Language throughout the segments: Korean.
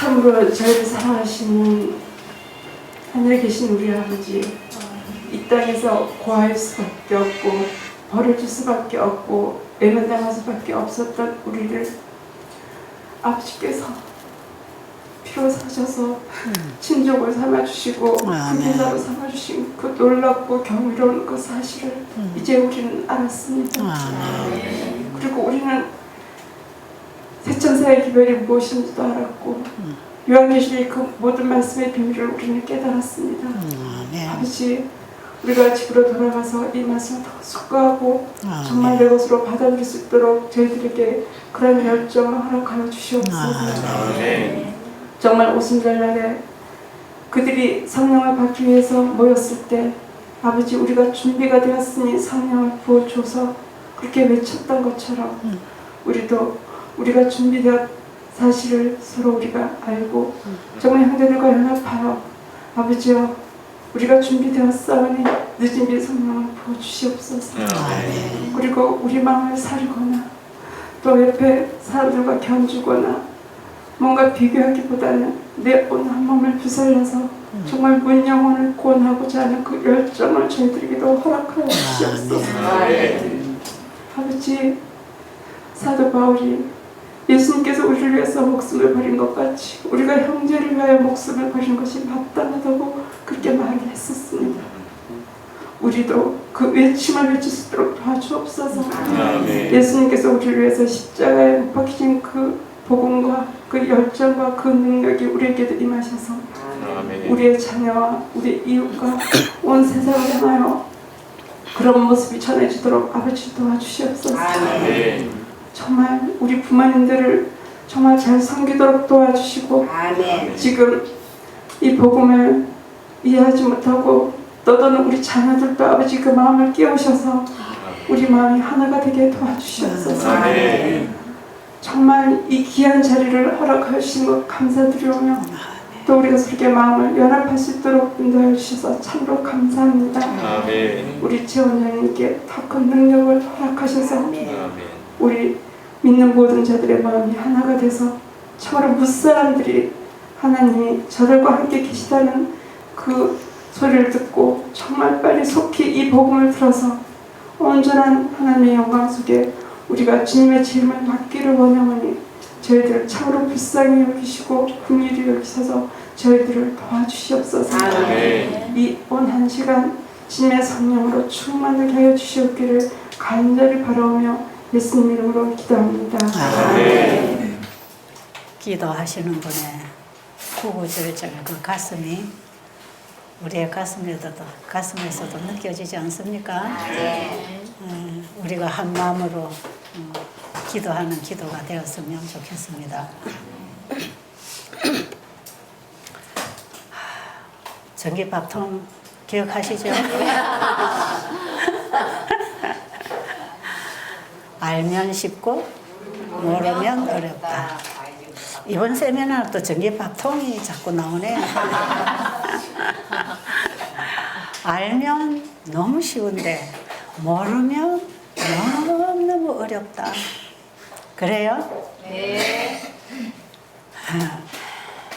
참으로 저희를 사랑하시는 하늘에 계신 우리 아버지, 이 땅에서 고아할 수밖에 없고 버려질 수밖에 없고 외면당할 수밖에 없었던 우리를 아버지께서 피로 사셔서 친족을 삼아주시고 군인자로 삼아주신 그 놀랍고 경이로운 그 사실을 이제 우리는 알았습니다. 그리고 우리는 세천사의 기별이 무엇인지도 알았고 요한계시록의 그 모든 말씀의 비밀을 우리는 깨달았습니다. 아버지, 우리가 집으로 돌아가서 이 말씀을 더 숙고하고 정말 내 것으로 받아들일 수 있도록 저희들에게 그런 열정을 허락하여 주시옵소서. 정말 오순절날에 그들이 성령을 받기 위해서 모였을 때 아버지, 우리가 준비가 되었으니 성령을 부어줘서 그렇게 외쳤던 것처럼 우리도 우리가 준비되었 사실을 서로 우리가 알고 정말 형제들과 연합하여 아버지여, 우리가 준비되었사오니 늦은 비 성령을 부어주시옵소서. 그리고 우리 마음을 사리거나 또 옆에 사람들과 견주거나 뭔가 비교하기보다는 내 온 한 몸을 부살려서 정말 문 영혼을 구원하고자 하는 그 열정을 저희들에게도 허락하여 주시옵소서. 아버지, 사도 바울이 예수님께서 우리를 위해서 목숨을 버린 것 같이 우리가 형제를 위하여 목숨을 버린 것이 마땅하다고 그렇게 말을 했었습니다. 우리도 그 외침을 외칠 수 있도록 도와주옵소서. 예수님께서 우리를 위해서 십자가에 못 박히신 그 복음과 그 열정과 그 능력이 우리에게도 임하셔서 우리의 자녀와 우리 이웃과 온 세상을 향하여 그런 모습이 전해지도록 아버지 도와주시옵소서. 정말 우리 부모님들을 정말 잘 섬기도록 도와주시고 지금 이 복음을 이해하지 못하고 떠도는 우리 자녀들도 아버지 그 마음을 깨우셔서 우리 마음이 하나가 되게 도와주시옵소서. 정말 이 귀한 자리를 허락하여 주신 것 감사드리오며 또 우리가 그렇게 마음을 연합할 수 있도록 인도해 주셔서 참으로 감사합니다. 우리 지원자님께 더 큰 능력을 허락하셔서 우리 믿는 모든 자들의 마음이 하나가 돼서 참으로 무사람들이 하나님이 저들과 함께 계시다는 그 소리를 듣고 정말 빨리 속히 이 복음을 들어서 온전한 하나님의 영광 속에 우리가 주님의 책임을 맡기를 원하오니 저희들을 참으로 불쌍히 여기시고 긍휼히 여기셔서 저희들을 도와주시옵소서. 이 온 한 시간 주님의 성령으로 충만하게 하여 주시옵기를 간절히 바라오며 예수님 이름으로 기도합니다. 기도하시는 분의 구구절절 그 가슴이 우리의 가슴에서도 느껴지지 않습니까? 우리가 한 마음으로 기도하는 기도가 되었으면 좋겠습니다. 전기밥통 기억하시죠? 알면 쉽고 모르면 어렵다. 이번 세미나는 또 전기밥통이 자꾸 나오네요. 알면 너무 쉬운데 모르면 너무너무 어렵다. 그래요? 네.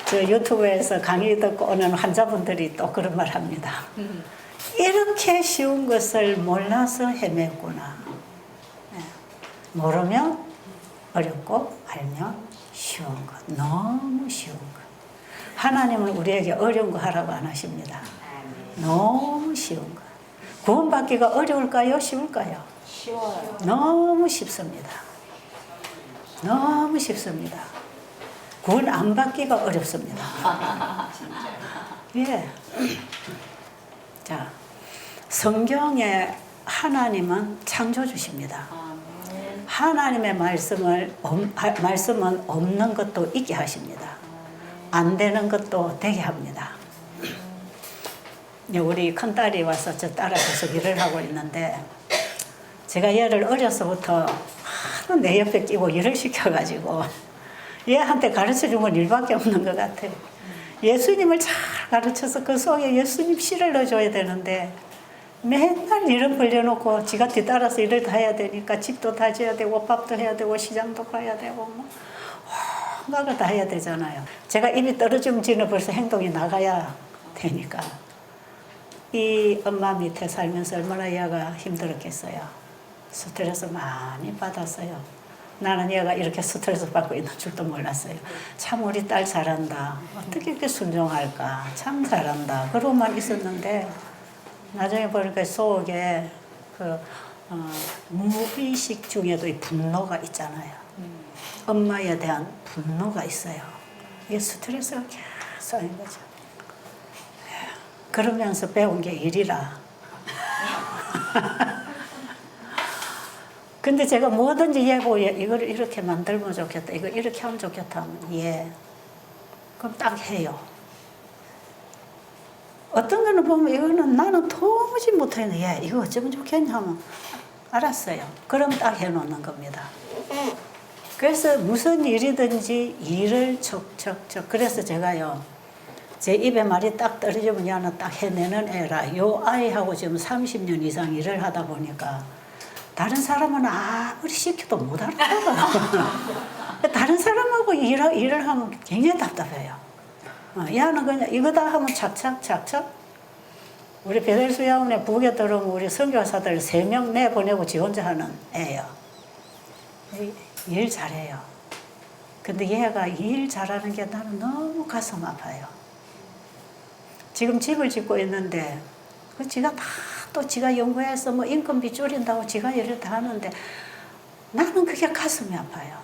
저 유튜브에서 강의 듣고 오는 환자분들이 또 그런 말 합니다. 이렇게 쉬운 것을 몰라서 헤맸구나. 모르면 어렵고 알면 쉬운 것, 너무 쉬운 것. 하나님은 우리에게 어려운 거 하라고 안 하십니다. 너무 쉬운 것. 구원받기가 어려울까요? 쉬울까요? 쉬워요. 너무 쉽습니다. 너무 쉽습니다. 구원 안 받기가 어렵습니다. 예. 자, 성경에 하나님은 창조주십니다. 하나님의 말씀은 없는 것도 있게 하십니다. 안 되는 것도 되게 합니다. 우리 큰딸이 와서 저 딸 앞에서 일을 하고 있는데 제가 얘를 어려서부터 하도 내 옆에 끼고 일을 시켜가지고 얘한테 가르쳐준 건 일밖에 없는 것 같아요. 예수님을 잘 가르쳐서 그 속에 예수님 씨를 넣어줘야 되는데 맨날 일을 벌려놓고 지가 뒤따라서 일을 다 해야 되니까 집도 다져야 되고 밥도 해야 되고 시장도 가야 되고 뭐 생각을 다 해야 되잖아요. 제가 입이 떨어지면 지는 벌써 행동이 나가야 되니까. 이 엄마 밑에 살면서 얼마나 얘가 힘들었겠어요. 스트레스 많이 받았어요. 나는 얘가 이렇게 스트레스 받고 있는 줄도 몰랐어요. 참 우리 딸 잘한다. 어떻게 이렇게 순종할까. 참 잘한다. 그러고만 있었는데 나중에 보니까 속에 무의식 중에도 이 분노가 있잖아요. 엄마에 대한 분노가 있어요. 이게 스트레스가 계속 쌓인 거죠. 그러면서 배운 게 일이라. 근데 제가 뭐든지 얘보고 이걸 이렇게 만들면 좋겠다. 이거 이렇게 하면 좋겠다 하면 예. 그럼 딱 해요. 어떤 거는 보면 이거는 나는 도무지 못하겠네. 예, 이거 어쩌면 좋겠냐 하면 알았어요. 그럼 딱 해놓는 겁니다. 그래서 무슨 일이든지 일을 척척척. 그래서 제가요. 제 입에 말이 딱 떨어지면 야는 딱 해내는 애라. 요 아이하고 지금 30년 이상 일을 하다 보니까 다른 사람은 아무리 시켜도 못 알아들어. 다른 사람하고 일을 하면 굉장히 답답해요. 야는 그냥 이거다 하면 착착착착. 우리 베델수야원에 북에 들어오면 우리 선교사들 3명 내보내고 지 혼자 하는 애예요. 일 잘해요. 근데 얘가 일 잘하는 게 나는 너무 가슴 아파요. 지금 집을 짓고 있는데 그 지가 다 또 지가 연구해서 뭐 인건비 줄인다고 지가 일을 다 하는데 나는 그게 가슴이 아파요.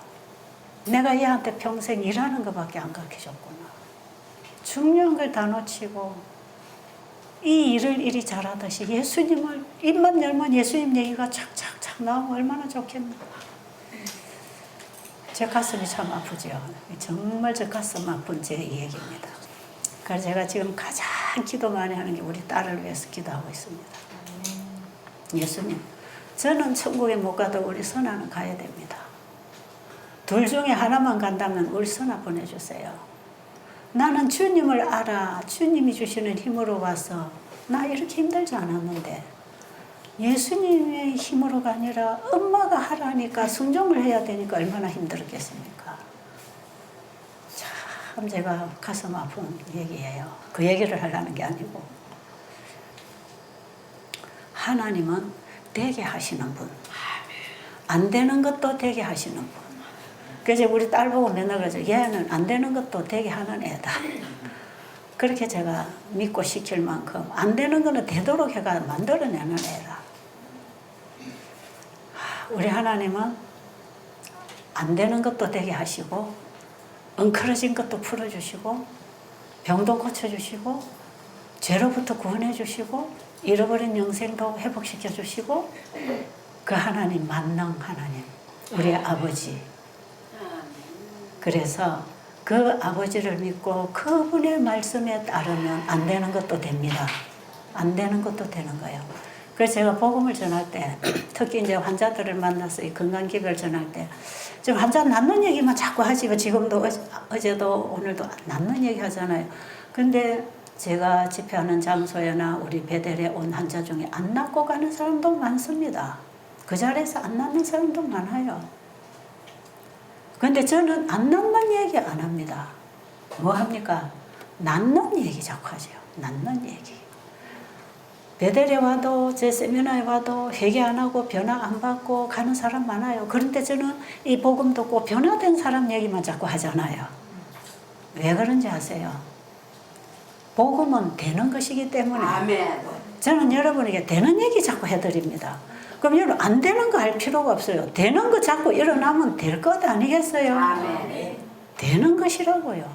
내가 얘한테 평생 일하는 것밖에 안 가르쳐줬구나. 중요한 걸 다 놓치고 이 일을 이리 잘하듯이 예수님을 입만 열면 예수님 얘기가 착착착 나오면 얼마나 좋겠나. 제 가슴이 참 아프죠. 정말 제 가슴 아픈 제 얘기입니다. 그래서 제가 지금 가장 기도 많이 하는 게 우리 딸을 위해서 기도하고 있습니다. 예수님, 저는 천국에 못 가도 우리 선아는 가야 됩니다. 둘 중에 하나만 간다면 우리 선아 보내주세요. 나는 주님을 알아. 주님이 주시는 힘으로 와서 나 이렇게 힘들지 않았는데 예수님의 힘으로가 아니라 엄마가 하라니까 순종을 해야 되니까 얼마나 힘들었겠습니까? 참 제가 가슴 아픈 얘기예요. 그 얘기를 하려는 게 아니고 하나님은 되게 하시는 분, 안 되는 것도 되게 하시는 분. 그래서 우리 딸 보고 맨날 그러죠. 얘는 안 되는 것도 되게 하는 애다. 그렇게 제가 믿고 시킬 만큼 안 되는 거는 되도록 해가 만들어내는 애라. 우리 하나님은 안 되는 것도 되게 하시고 엉클어진 것도 풀어주시고 병도 고쳐주시고 죄로부터 구원해 주시고 잃어버린 영생도 회복시켜 주시고 그 하나님 만능 하나님 우리 아버지. 그래서 그 아버지를 믿고 그분의 말씀에 따르면 안 되는 것도 됩니다. 안 되는 것도 되는 거예요. 그래서 제가 복음을 전할 때 특히 이제 환자들을 만나서 이 건강기별 전할 때 지금 환자 낫는 얘기만 자꾸 하지. 지금도 어제도 오늘도 낫는 얘기 하잖아요. 근데 제가 집회하는 장소에나 우리 베델에 온 환자 중에 안 낫고 가는 사람도 많습니다. 그 자리에서 안 낫는 사람도 많아요. 근데 저는 안 낫는 얘기 안 합니다. 뭐 합니까? 낫는 얘기 자꾸 하죠. 낫는 얘기. 베델에 와도 제 세미나에 와도 회개 안 하고 변화 안 받고 가는 사람 많아요. 그런데 저는 이 복음 듣고 변화된 사람 얘기만 자꾸 하잖아요. 왜 그런지 아세요? 복음은 되는 것이기 때문에 아멘. 저는 여러분에게 되는 얘기 자꾸 해드립니다. 그럼 여러분 안 되는 거 할 필요가 없어요. 되는 거 자꾸 일어나면 될 것 아니겠어요? 아멘. 되는 것이라고요.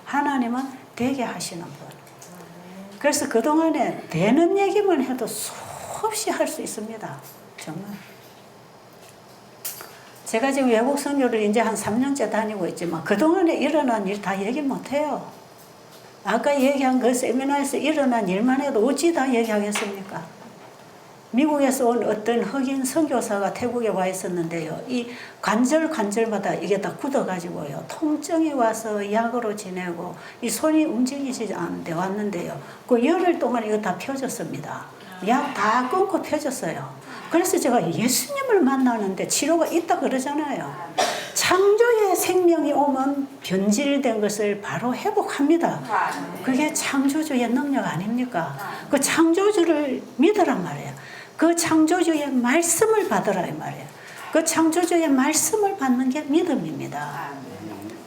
하나님은 되게 하시는 분. 그래서 그동안에 되는 얘기만 해도 수없이 할 수 있습니다. 정말. 제가 지금 외국 선교를 이제 한 3년째 다니고 있지만 그동안에 일어난 일 다 얘기 못해요. 아까 얘기한 그 세미나에서 일어난 일만 해도 어찌 다 얘기하겠습니까? 미국에서 온 어떤 흑인 선교사가 태국에 와 있었는데요. 이 관절마다 이게 다 굳어가지고요. 통증이 와서 약으로 지내고 이 손이 움직이지 않는데 왔는데요. 그 열흘 동안 이거 다 펴졌습니다. 약 다 끊고 펴졌어요. 그래서 제가 예수님을 만나는데 치료가 있다 그러잖아요. 창조의 생명이 오면 변질된 것을 바로 회복합니다. 그게 창조주의 능력 아닙니까? 그 창조주를 믿으란 말이에요. 그 창조주의 말씀을 받으라 이 말이에요. 그 창조주의 말씀을 받는 게 믿음입니다.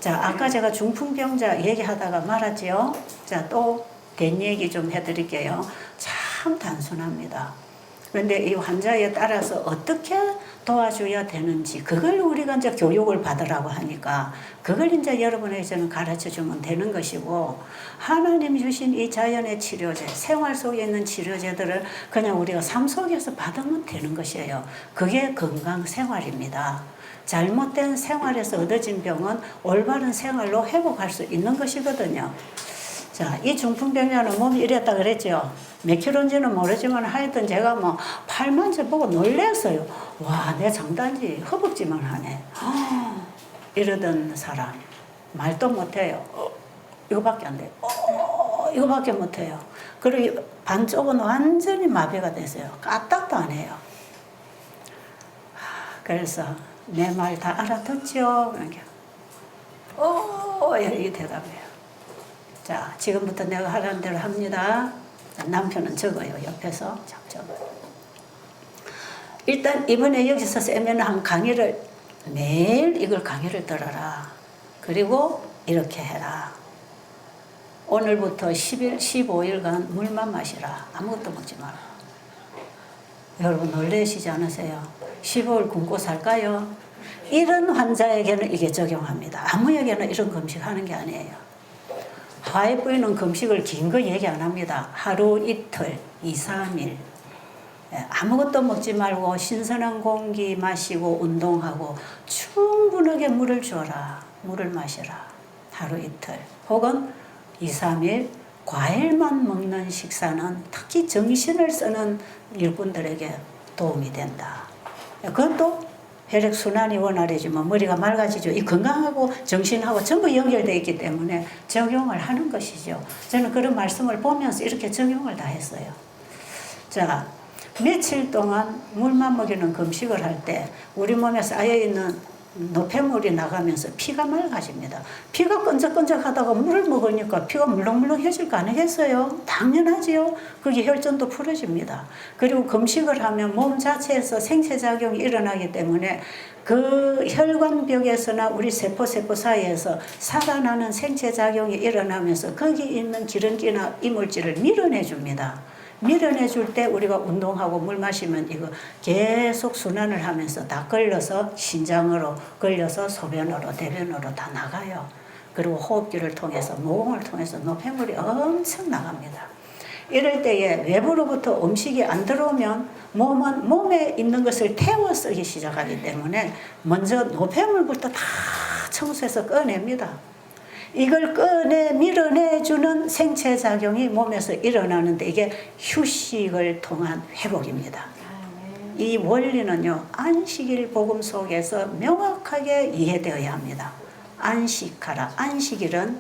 자, 아까 제가 중풍병자 얘기하다가 말았지요. 자, 또 된 얘기 좀 해드릴게요. 참 단순합니다. 그런데 이 환자에 따라서 어떻게 도와줘야 되는지 그걸 우리가 이제 교육을 받으라고 하니까 그걸 이제 여러분에게는 가르쳐 주면 되는 것이고, 하나님 주신 이 자연의 치료제, 생활 속에 있는 치료제들을 그냥 우리가 삶 속에서 받으면 되는 것이에요. 그게 건강 생활입니다. 잘못된 생활에서 얻어진 병은 올바른 생활로 회복할 수 있는 것이거든요. 자, 이 중풍병자는 몸이 이랬다 그랬죠. 몇 킬로인지는 모르지만 하여튼 제가 뭐 팔만 제 보고 놀랐어요. 와, 내 장단지 허벅지만 하네. 이러던 사람 말도 못해요. 이거밖에 안 돼요. 이거밖에 못해요. 그리고 반쪽은 완전히 마비가 됐어요. 까딱도 안 해요. 그래서 내 말 다 알아듣죠? 그러니까 이렇게 대답해요. 자, 지금부터 내가 하라는 대로 합니다. 남편은 적어요. 옆에서 적어요. 일단 이번에 여기서 세미나 강의를 매일 이걸 강의를 들어라. 그리고 이렇게 해라. 오늘부터 10일, 15일간 물만 마시라. 아무것도 먹지 마라. 여러분 놀라시지 않으세요? 15일 굶고 살까요? 이런 환자에게는 이게 적용합니다. 아무에게는 이런 금식하는 게 아니에요. 화해 부인은 금식을 긴 거 얘기 안 합니다. 하루 이틀, 2, 3일. 아무것도 먹지 말고 신선한 공기 마시고 운동하고 충분하게 물을 줘라. 물을 마셔라. 하루 이틀. 혹은 2, 3일 과일만 먹는 식사는 특히 정신을 쓰는 일꾼들에게 도움이 된다. 그것도 혈액순환이 원활해지면 머리가 맑아지죠. 이 건강하고 정신하고 전부 연결되어 있기 때문에 적용을 하는 것이죠. 저는 그런 말씀을 보면서 이렇게 적용을 다 했어요. 자, 며칠 동안 물만 먹이는 금식을 할 때 우리 몸에 쌓여있는 노폐물이 나가면서 피가 맑아집니다. 피가 끈적끈적하다가 물을 먹으니까 피가 물렁물렁해질 거 아니겠어요? 당연하지요. 그게 혈전도 풀어집니다. 그리고 금식을 하면 몸 자체에서 생체작용이 일어나기 때문에 그 혈관벽에서나 우리 세포 사이에서 살아나는 생체작용이 일어나면서 거기 있는 기름기나 이물질을 밀어내줍니다. 밀어내줄 때 우리가 운동하고 물 마시면 이거 계속 순환을 하면서 다 걸려서 신장으로 걸려서 소변으로 대변으로 다 나가요. 그리고 호흡기를 통해서 모공을 통해서 노폐물이 엄청 나갑니다. 이럴 때에 외부로부터 음식이 안 들어오면 몸은 몸에 있는 것을 태워 쓰기 시작하기 때문에 먼저 노폐물부터 다 청소해서 꺼냅니다. 이걸 꺼내 밀어내주는 생체작용이 몸에서 일어나는데 이게 휴식을 통한 회복입니다. 이 원리는요, 안식일 복음 속에서 명확하게 이해되어야 합니다. 안식하라. 안식일은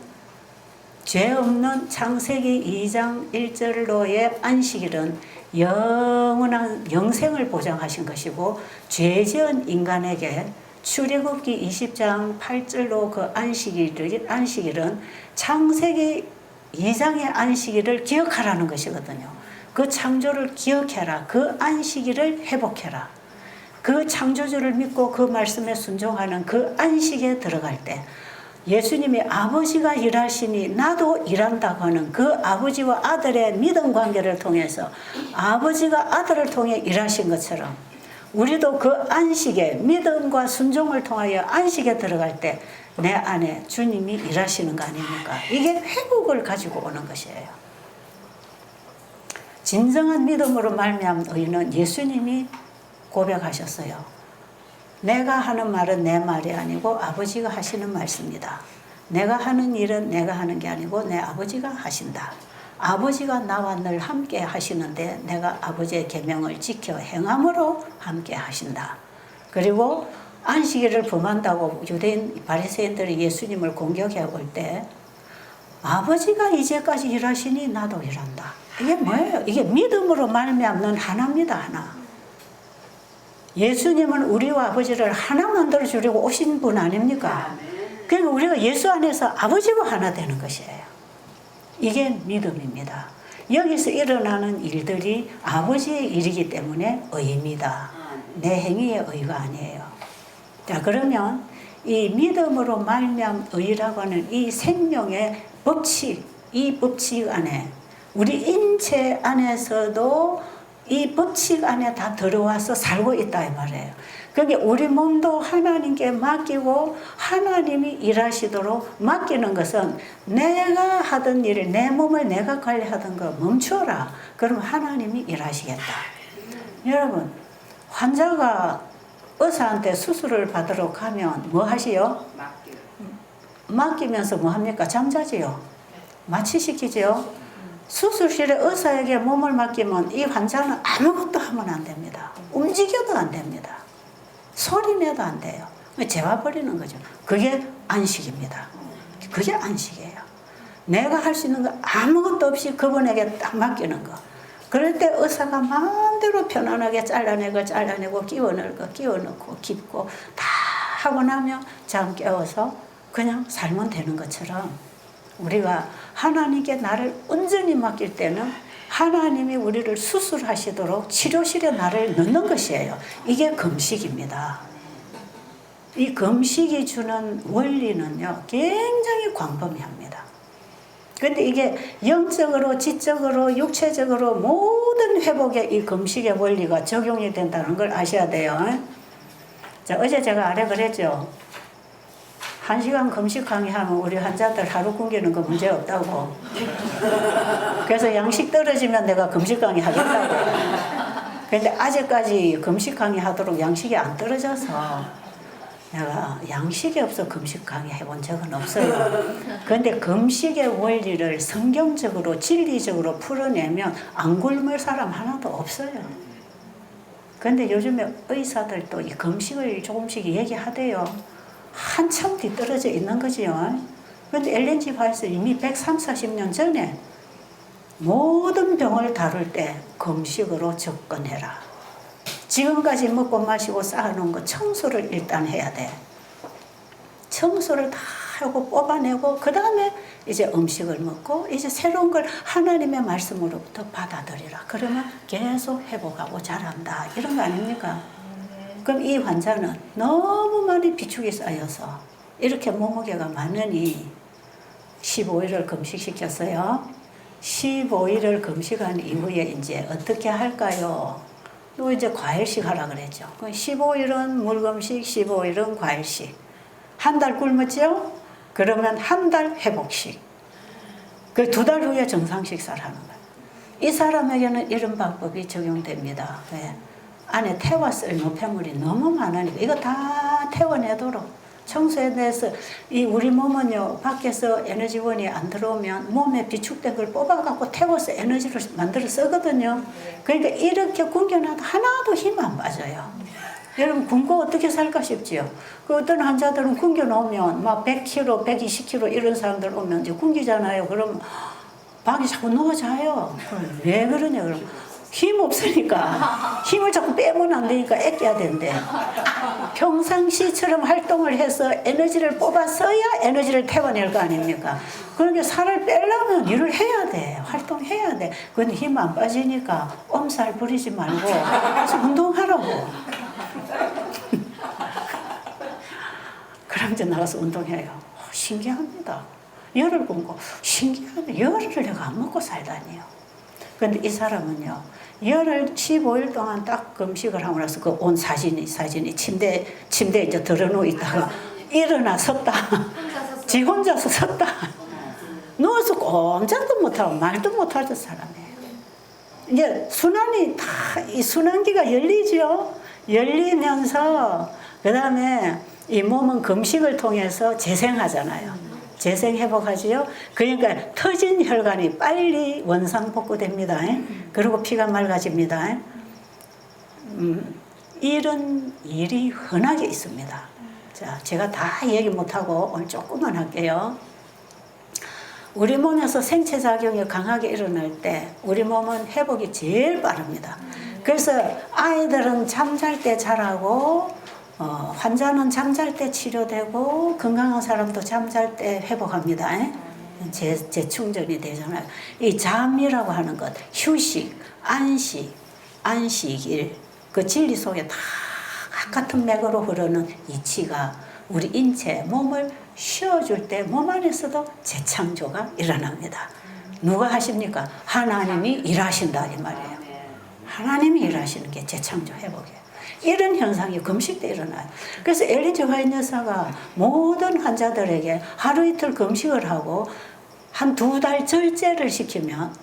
죄 없는 창세기 2장 1절로의 안식일은 영원한 영생을 보장하신 것이고, 죄 지은 인간에게 출애굽기 20장 8절로 그 안식일은 창세기 2장의 안식일을 기억하라는 것이거든요. 그 창조를 기억해라. 그 안식일을 회복해라. 그 창조주를 믿고 그 말씀에 순종하는 그 안식에 들어갈 때 예수님이 아버지가 일하시니 나도 일한다고 하는 그 아버지와 아들의 믿음 관계를 통해서 아버지가 아들을 통해 일하신 것처럼 우리도 그 안식에 믿음과 순종을 통하여 안식에 들어갈 때 내 안에 주님이 일하시는 거 아닙니까? 이게 회복을 가지고 오는 것이에요. 진정한 믿음으로 말미암은 의인은 예수님이 고백하셨어요. 내가 하는 말은 내 말이 아니고 아버지가 하시는 말씀이다. 내가 하는 일은 내가 하는 게 아니고 내 아버지가 하신다. 아버지가 나와 늘 함께 하시는데 내가 아버지의 계명을 지켜 행함으로 함께 하신다. 그리고 안식일을 범한다고 유대인 바리새인들이 예수님을 공격해 올 때 아버지가 이제까지 일하시니 나도 일한다. 이게 뭐예요? 이게 믿음으로 말미암는 하나입니다. 하나. 예수님은 우리와 아버지를 하나 만들어 주려고 오신 분 아닙니까? 그러니까 우리가 예수 안에서 아버지와 하나 되는 것이에요. 이게 믿음입니다. 여기서 일어나는 일들이 아버지의 일이기 때문에 의입니다. 내 행위의 의가 아니에요. 자, 그러면 이 믿음으로 말미암은 의라고 하는 이 생명의 법칙, 이 법칙 안에 우리 인체 안에서도 이 법칙 안에 다 들어와서 살고 있다 이 말이에요. 그게 우리 몸도 하나님께 맡기고 하나님이 일하시도록 맡기는 것은 내가 하던 일을 내 몸을 내가 관리하던 거 멈춰라. 그러면 하나님이 일하시겠다. 여러분 환자가 의사한테 수술을 받으러 가면 뭐 하시요? 맡기면서 뭐 합니까? 잠자지요. 마취시키지요. 수술실에 의사에게 몸을 맡기면 이 환자는 아무것도 하면 안 됩니다. 움직여도 안 됩니다. 소리 내도 안 돼요. 재워버리는 거죠. 그게 안식입니다. 그게 안식이에요. 내가 할 수 있는 거 아무것도 없이 그분에게 딱 맡기는 거. 그럴 때 의사가 마음대로 편안하게 잘라내고 끼워넣고 깁고 다 하고 나면 잠 깨워서 그냥 살면 되는 것처럼 우리가 하나님께 나를 온전히 맡길 때는 하나님이 우리를 수술하시도록 치료실에 나를 넣는 것이에요. 이게 금식입니다. 이 금식이 주는 원리는요, 굉장히 광범위합니다. 그런데 이게 영적으로, 지적으로, 육체적으로 모든 회복에 이 금식의 원리가 적용이 된다는 걸 아셔야 돼요. 자, 어제 제가 아래 그랬죠. 1시간 금식 강의하면 우리 환자들 하루 굶기는 거 문제 없다고. 그래서 양식 떨어지면 내가 금식 강의 하겠다고. 근데 아직까지 금식 강의 하도록 양식이 안 떨어져서 내가 양식이 없어 금식 강의 해본 적은 없어요. 그런데 금식의 원리를 성경적으로 진리적으로 풀어내면 안 굶을 사람 하나도 없어요. 그런데 요즘에 의사들도 이 금식을 조금씩 얘기하대요. 한참 뒤떨어져 있는 거지요. 그런데 엘렌지 바이스 이미 130, 40년 전에 모든 병을 다룰 때 금식으로 접근해라. 지금까지 먹고 마시고 쌓아놓은 거 청소를 일단 해야 돼. 청소를 다 하고 뽑아내고 그 다음에 이제 음식을 먹고 이제 새로운 걸 하나님의 말씀으로부터 받아들이라. 그러면 계속 회복하고 잘한다. 이런 거 아닙니까? 그럼 이 환자는 너무 많이 비축이 쌓여서 이렇게 몸무게가 많으니 15일을 금식시켰어요. 15일을 금식한 이후에 이제 어떻게 할까요? 또 이제 과일식 하라 그랬죠. 15일은 물금식, 15일은 과일식. 한 달 굶었죠? 그러면 한 달 회복식. 그 2달 후에 정상 식사를 하는 거예요. 이 사람에게는 이런 방법이 적용됩니다. 왜? 안에 태웠을 노폐물이 너무 많으니까 이거 다 태워내도록 청소해내서 이 우리 몸은요 밖에서 에너지원이 안 들어오면 몸에 비축된 걸 뽑아갖고 태워서 에너지를 만들어 쓰거든요. 그러니까 이렇게 굶겨놔도 하나도 힘 안 빠져요. 여러분 굶고 어떻게 살까 싶지요. 그 어떤 환자들은 굶겨놓으면 막 100kg, 120kg 이런 사람들 오면 이제 굶기잖아요. 그럼 방이 자꾸 누워져요. 왜 그러냐 그럼 힘 없으니까 힘을 자꾸 빼면 안 되니까 아껴야 된대. 평상시처럼 활동을 해서 에너지를 뽑아서야 에너지를 태워낼 거 아닙니까? 그러니까 살을 빼려면 일을 해야 돼. 활동해야 돼. 근데 힘 안 빠지니까 엄살 부리지 말고 그래서 운동하라고. 그럼 이제 나가서 운동해요. 신기합니다. 열을 굶고 신기하네. 열을 내가 안 먹고 살다니요. 근데 이 사람은요. 열흘 15일 동안 딱 금식을 하고 나서 그 온 사진이 침대에 이제 들어놓고 있다가 일어나 섰다. 지 혼자서 섰다. 누워서 꼼짝도 못하고 말도 못하던 사람이에요. 이제 순환이 다 이 순환기가 열리죠. 열리면서 그 다음에 이 몸은 금식을 통해서 재생하잖아요. 재생 회복하지요. 그러니까 터진 혈관이 빨리 원상복구됩니다. 그리고 피가 맑아집니다. 이런 일이 흔하게 있습니다. 자, 제가 다 얘기 못하고 오늘 조금만 할게요. 우리 몸에서 생체작용이 강하게 일어날 때 우리 몸은 회복이 제일 빠릅니다. 그래서 아이들은 잠잘 때 잘하고 환자는 잠잘 때 치료되고 건강한 사람도 잠잘 때 회복합니다. 재충전이 되잖아요. 이 잠이라고 하는 것, 휴식, 안식일, 그 진리 속에 다 같은 맥으로 흐르는 이치가 우리 인체, 몸을 쉬어줄 때 몸 안에서도 재창조가 일어납니다. 누가 하십니까? 하나님이 일하신다 이 말이에요. 하나님이 일하시는 게 재창조 회복이에요. 이런 현상이 금식 때 일어나요. 그래서 엘린 G. 화이트 여사가 모든 환자들에게 하루 이틀 금식을 하고 한 2달 절제를 시키면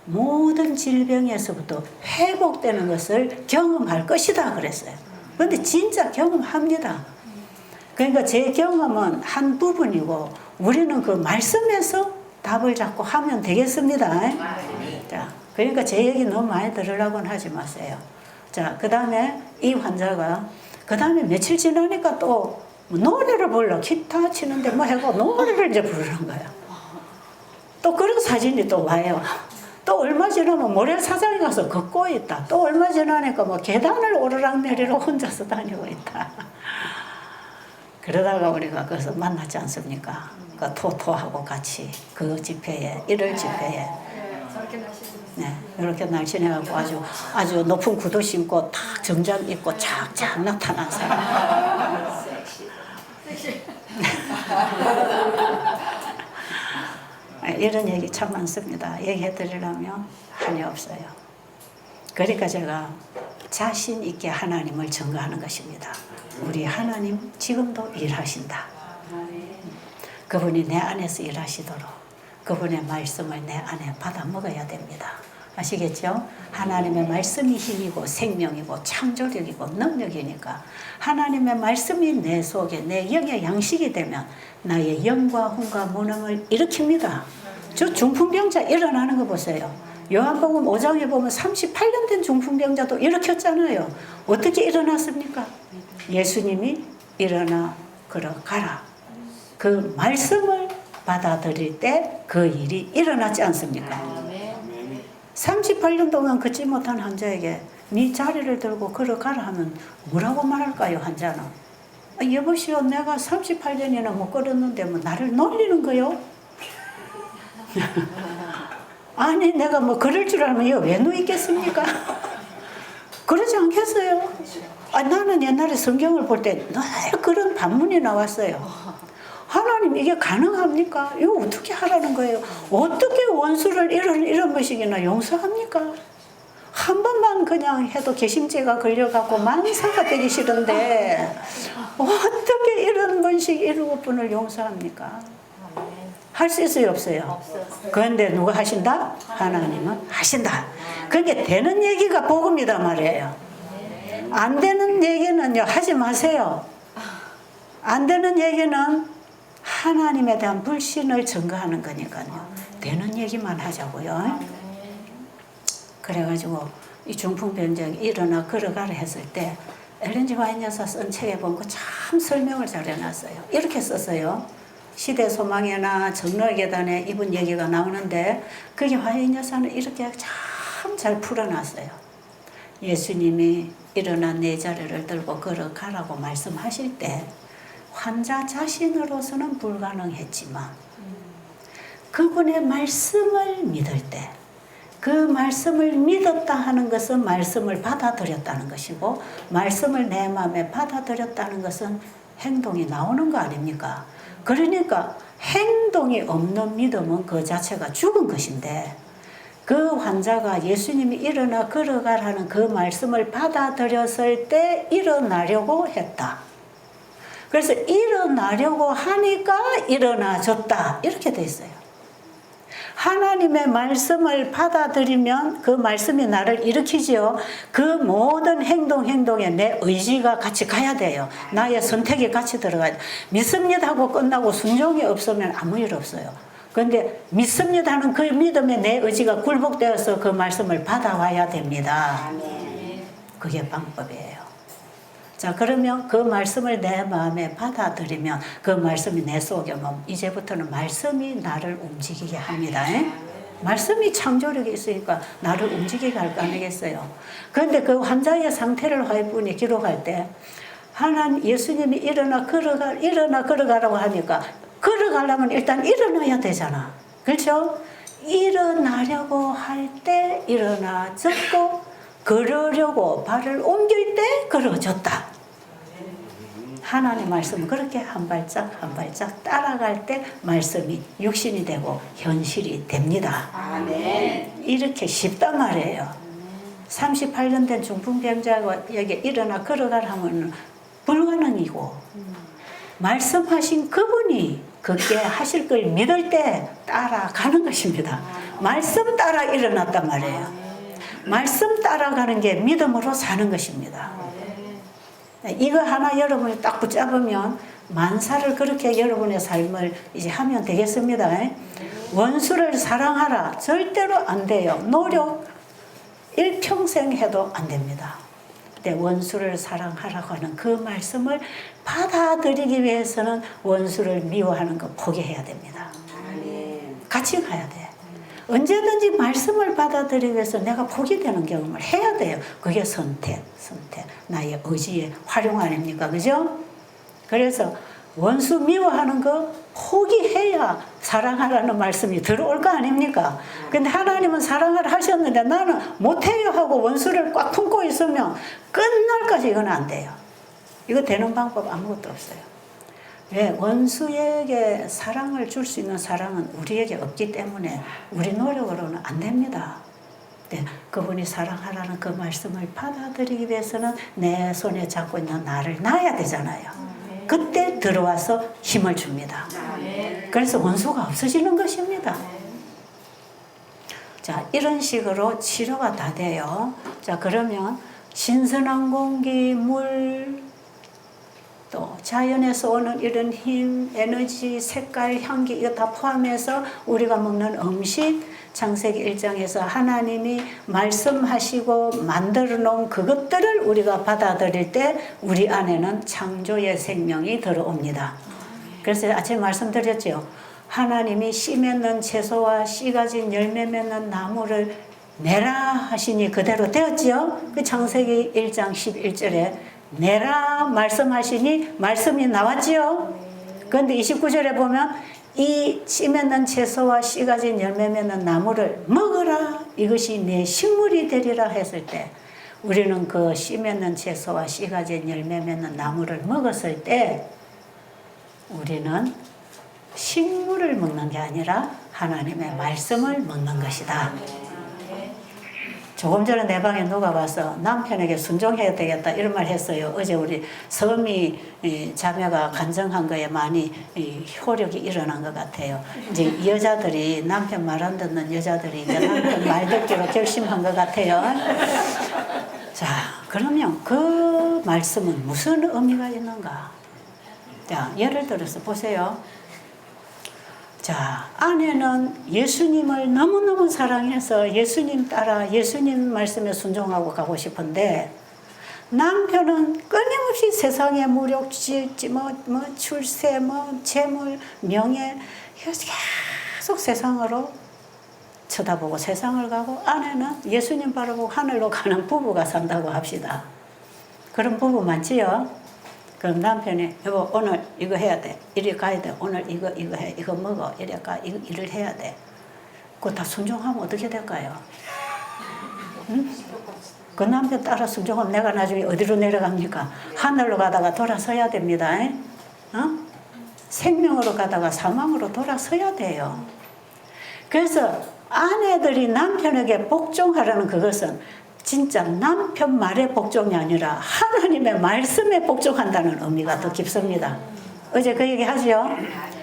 모든 질병에서부터 회복되는 것을 경험할 것이다 그랬어요. 그런데 진짜 경험합니다. 그러니까 제 경험은 한 부분이고 우리는 그 말씀에서 답을 잡고 하면 되겠습니다. 자, 그러니까 제 얘기 너무 많이 들으려고는 하지 마세요. 자, 그 다음에 이 환자가 그 다음에 며칠 지나니까 또 노래를 불러. 기타 치는데 뭐 하고 노래를 이제 부르는 거야. 또 그런 사진이 또 와요. 또 얼마 지나면 모래사장에 가서 걷고 있다. 또 얼마 지나니까 뭐 계단을 오르락내리락 혼자서 다니고 있다. 그러다가 우리가 거기서 만났지 않습니까? 그 토토하고 같이 그 집회에, 1월 집회에. 네, 이렇게 날씬해갖고 아주 높은 구두 신고 탁 정장 입고 착착 나타난 사람. 이런 얘기 참 많습니다. 얘기해드리려면 한이 없어요. 그러니까 제가 자신 있게 하나님을 증거하는 것입니다. 우리 하나님 지금도 일하신다. 그분이 내 안에서 일하시도록 그분의 말씀을 내 안에 받아 먹어야 됩니다. 아시겠죠? 하나님의 말씀이 힘이고 생명이고 창조력이고 능력이니까 하나님의 말씀이 내 속에 내 영의 양식이 되면 나의 영과 혼과 무능을 일으킵니다. 저 중풍병자 일어나는 거 보세요. 요한복음 5장에 보면 38년 된 중풍병자도 일으켰잖아요. 어떻게 일어났습니까? 예수님이 일어나 걸어가라. 그 말씀을 받아들일 때 그 일이 일어나지 않습니까? 38년 동안 걷지 못한 환자에게 네 자리를 들고 걸어가라 하면 뭐라고 말할까요, 환자는? 여보시오, 내가 38년이나 못 걸었는데 뭐 나를 놀리는 거요? 아니, 내가 뭐 걸을 줄 알면 왜 누있겠습니까? 그러지 않겠어요? 나는 옛날에 성경을 볼 때 늘 그런 반문이 나왔어요. 하나님, 이게 가능합니까? 이거 어떻게 하라는 거예요? 어떻게 원수를 이런 번씩이나 용서합니까? 한 번만 그냥 해도 개심죄가 걸려갖고 만사가 되기 싫은데 어떻게 이런 번씩 7번을 용서합니까? 할 수 있어요, 없어요? 그런데 누가 하신다? 하나님은 하신다. 그게 되는 얘기가 복음이다 말이에요. 안 되는 얘기는요, 하지 마세요. 안 되는 얘기는 하나님에 대한 불신을 증거하는 거니까요. 되는 얘기만 하자고요. 그래가지고 이 중풍병자가 일어나 걸어가라 했을 때 엘린 G. 화이트 여사 쓴 책에 보면 참 설명을 잘 해놨어요. 이렇게 썼어요. 시대 소망에나 정로의 계단에 이분 얘기가 나오는데 그게 화이트 여사는 이렇게 참 잘 풀어놨어요. 예수님이 일어나 내 자리를 들고 걸어가라고 말씀하실 때 환자 자신으로서는 불가능했지만 그분의 말씀을 믿을 때 그 말씀을 믿었다 하는 것은 말씀을 받아들였다는 것이고 말씀을 내 마음에 받아들였다는 것은 행동이 나오는 거 아닙니까? 그러니까 행동이 없는 믿음은 그 자체가 죽은 것인데 그 환자가 예수님이 일어나 걸어가라는 그 말씀을 받아들였을 때 일어나려고 했다. 그래서 일어나려고 하니까 일어나졌다. 이렇게 돼 있어요. 하나님의 말씀을 받아들이면 그 말씀이 나를 일으키지요. 그 모든 행동에 내 의지가 같이 가야 돼요. 나의 선택이 같이 들어가야 돼요. 믿습니다 하고 끝나고 순종이 없으면 아무 일 없어요. 그런데 믿습니다 하는 그 믿음에 내 의지가 굴복되어서 그 말씀을 받아와야 됩니다. 그게 방법이에요. 자, 그러면 그 말씀을 내 마음에 받아들이면 그 말씀이 내 속에 오면 이제부터는 말씀이 나를 움직이게 합니다. 말씀이 창조력이 있으니까 나를 움직이게 할 거 아니겠어요. 그런데 그 환자의 상태를 화이트분이 기록할 때 하나님 예수님이 일어나 걸어가라고 하니까 걸어가려면 일단 일어나야 되잖아. 그렇죠? 일어나려고 할 때 일어나졌고 걸으려고 발을 옮길 때 걸어졌다. 하나님 말씀은 그렇게 한 발짝 한 발짝 따라갈 때 말씀이 육신이 되고 현실이 됩니다. 아멘. 이렇게 쉽단 말이에요. 38년 된 중풍병자에게 일어나 걸어가라 하면 불가능이고 말씀하신 그분이 그렇게 하실 걸 믿을 때 따라가는 것입니다. 말씀 따라 일어났단 말이에요. 말씀 따라가는 게 믿음으로 사는 것입니다. 이거 하나 여러분이 딱 붙잡으면 만사를 그렇게 여러분의 삶을 이제 하면 되겠습니다. 원수를 사랑하라. 절대로 안 돼요. 노력 일평생 해도 안 됩니다. 근데 원수를 사랑하라고 하는 그 말씀을 받아들이기 위해서는 원수를 미워하는 거 포기해야 됩니다. 같이 가야 돼. 언제든지 말씀을 받아들이기 위해서 내가 포기되는 경험을 해야 돼요. 그게 선택. 나의 의지의 활용 아닙니까? 그죠? 그래서 원수 미워하는 거 포기해야 사랑하라는 말씀이 들어올 거 아닙니까? 근데 하나님은 사랑하라 하셨는데 나는 못해요 하고 원수를 꽉 품고 있으면 끝날까지 이건 안 돼요. 이거 되는 방법 아무것도 없어요. 왜? 원수에게 사랑을 줄 수 있는 사랑은 우리에게 없기 때문에 우리 노력으로는 안 됩니다. 네, 그분이 사랑하라는 그 말씀을 받아들이기 위해서는 내 손에 잡고 있는 나를 놔야 되잖아요. 그때 들어와서 힘을 줍니다. 그래서 원수가 없어지는 것입니다. 자, 이런 식으로 치료가 다 돼요. 자, 그러면 신선한 공기, 물, 또 자연에서 오는 이런 힘, 에너지, 색깔, 향기 이거 다 포함해서 우리가 먹는 음식, 창세기 1장에서 하나님이 말씀하시고 만들어 놓은 그것들을 우리가 받아들일 때 우리 안에는 창조의 생명이 들어옵니다. 그래서 아침에 말씀드렸죠. 하나님이 씨 맺는 채소와 씨 가진 열매 맺는 나무를 내라 하시니 그대로 되었지요. 그 창세기 1장 11절에 내라 말씀하시니 말씀이 나왔지요. 그런데 29절에 보면 이 씨 맺는 채소와 씨 가진 열매 맺는 나무를 먹어라. 이것이 내 식물이 되리라 했을 때 우리는 그 씨 맺는 채소와 씨 가진 열매 맺는 나무를 먹었을 때 우리는 식물을 먹는 게 아니라 하나님의 말씀을 먹는 것이다. 조금 전에 내 방에 누가 와서 남편에게 순종해야 되겠다 이런 말 했어요. 어제 우리 섬이 자매가 간증한 거에 많이 효력이 일어난 것 같아요. 이제 여자들이 남편 말 안 듣는 여자들이 이제 남편 말 듣기로 결심한 것 같아요. 자, 그러면 그 말씀은 무슨 의미가 있는가? 자, 예를 들어서 보세요. 자, 아내는 예수님을 너무너무 사랑해서 예수님 따라 예수님 말씀에 순종하고 가고 싶은데 남편은 끊임없이 세상의 무력, 출세, 재물, 명예 계속 세상으로 쳐다보고 세상을 가고 아내는 예수님 바라보고 하늘로 가는 부부가 산다고 합시다. 그런 부부 많지요? 그럼 남편이 여보 오늘 이거 해야 돼. 이리 가야 돼. 오늘 이거 해. 이거 먹어. 이리 가. 이거 일을 해야 돼. 그거 다 순종하면 어떻게 될까요? 응? 그 남편 따라 순종하면 내가 나중에 어디로 내려갑니까? 하늘로 가다가 돌아서야 됩니다. 어? 생명으로 가다가 사망으로 돌아서야 돼요. 그래서 아내들이 남편에게 복종하라는 그것은 진짜 남편 말에 복종이 아니라 하나님의 말씀에 복종한다는 의미가 더 깊습니다. 어제 그 얘기 하죠?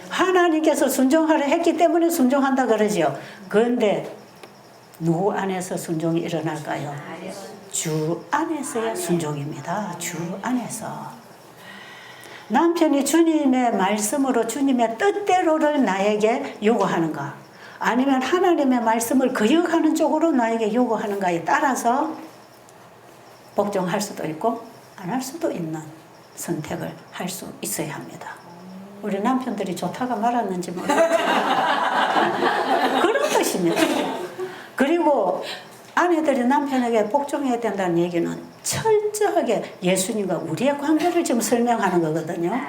하나님께서 순종하라 했기 때문에 순종한다 그러죠. 그런데 누구 안에서 순종이 일어날까요? 주 안에서의 순종입니다. 주 안에서. 남편이 주님의 말씀으로 주님의 뜻대로를 나에게 요구하는가? 아니면 하나님의 말씀을 거역하는 쪽으로 나에게 요구하는가에 따라서 복종할 수도 있고 안 할 수도 있는 선택을 할 수 있어야 합니다. 우리 남편들이 좋다가 말았는지 모르겠어요. 그런 것입니다. 그리고 아내들이 남편에게 복종해야 된다는 얘기는 철저하게 예수님과 우리의 관계를 지금 설명하는 거거든요.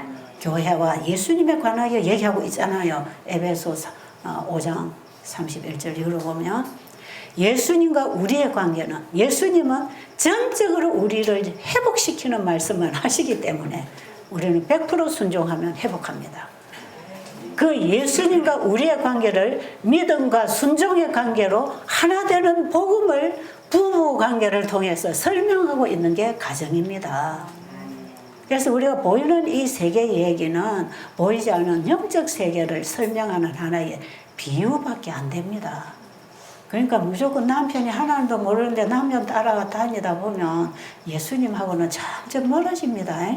교회와 예수님에 관하여 얘기하고 있잖아요. 에베소 5장 31절 이후로 보면 예수님과 우리의 관계는 예수님은 전적으로 우리를 회복시키는 말씀을 하시기 때문에 우리는 100% 순종하면 회복합니다. 그 예수님과 우리의 관계를 믿음과 순종의 관계로 하나 되는 복음을 부부 관계를 통해서 설명하고 있는 게 가정입니다. 그래서 우리가 보이는 이 세계 얘기는 보이지 않는 영적 세계를 설명하는 하나의 비유밖에 안 됩니다. 그러니까 무조건 남편이 하나님도 모르는데 남편 따라가 다니다 보면 예수님하고는 점점 멀어집니다.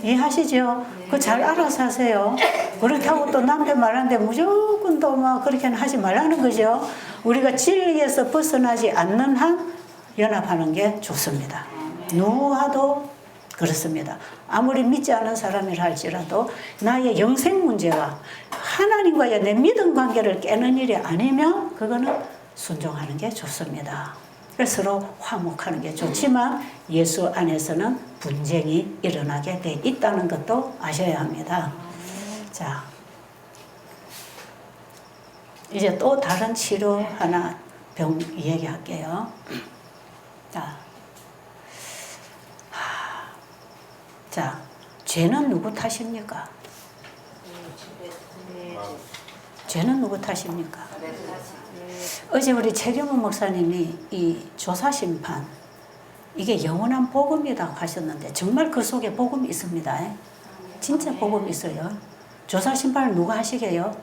이해하시죠? 그거 잘 알아서 하세요. 그렇다고 또 남편 말하는데 무조건 또 막 그렇게는 하지 말라는 거죠. 우리가 진리에서 벗어나지 않는 한 연합하는 게 좋습니다. 누구와도 그렇습니다. 아무리 믿지 않은 사람이라 할지라도 나의 영생 문제와 하나님과의 내 믿음 관계를 깨는 일이 아니면 그거는 순종하는 게 좋습니다. 그래서 서로 화목하는 게 좋지만 예수 안에서는 분쟁이 일어나게 돼 있다는 것도 아셔야 합니다. 자, 이제 또 다른 치료 하나 병 얘기할게요. 자, 죄는 누구 탓입니까? 죄는 누구 탓입니까? 어제 우리 최경훈 목사님이 이 조사심판, 이게 영원한 복음이라고 하셨는데 정말 그 속에 복음이 있습니다. 진짜 복음이 있어요. 조사심판을 누가 하시게요?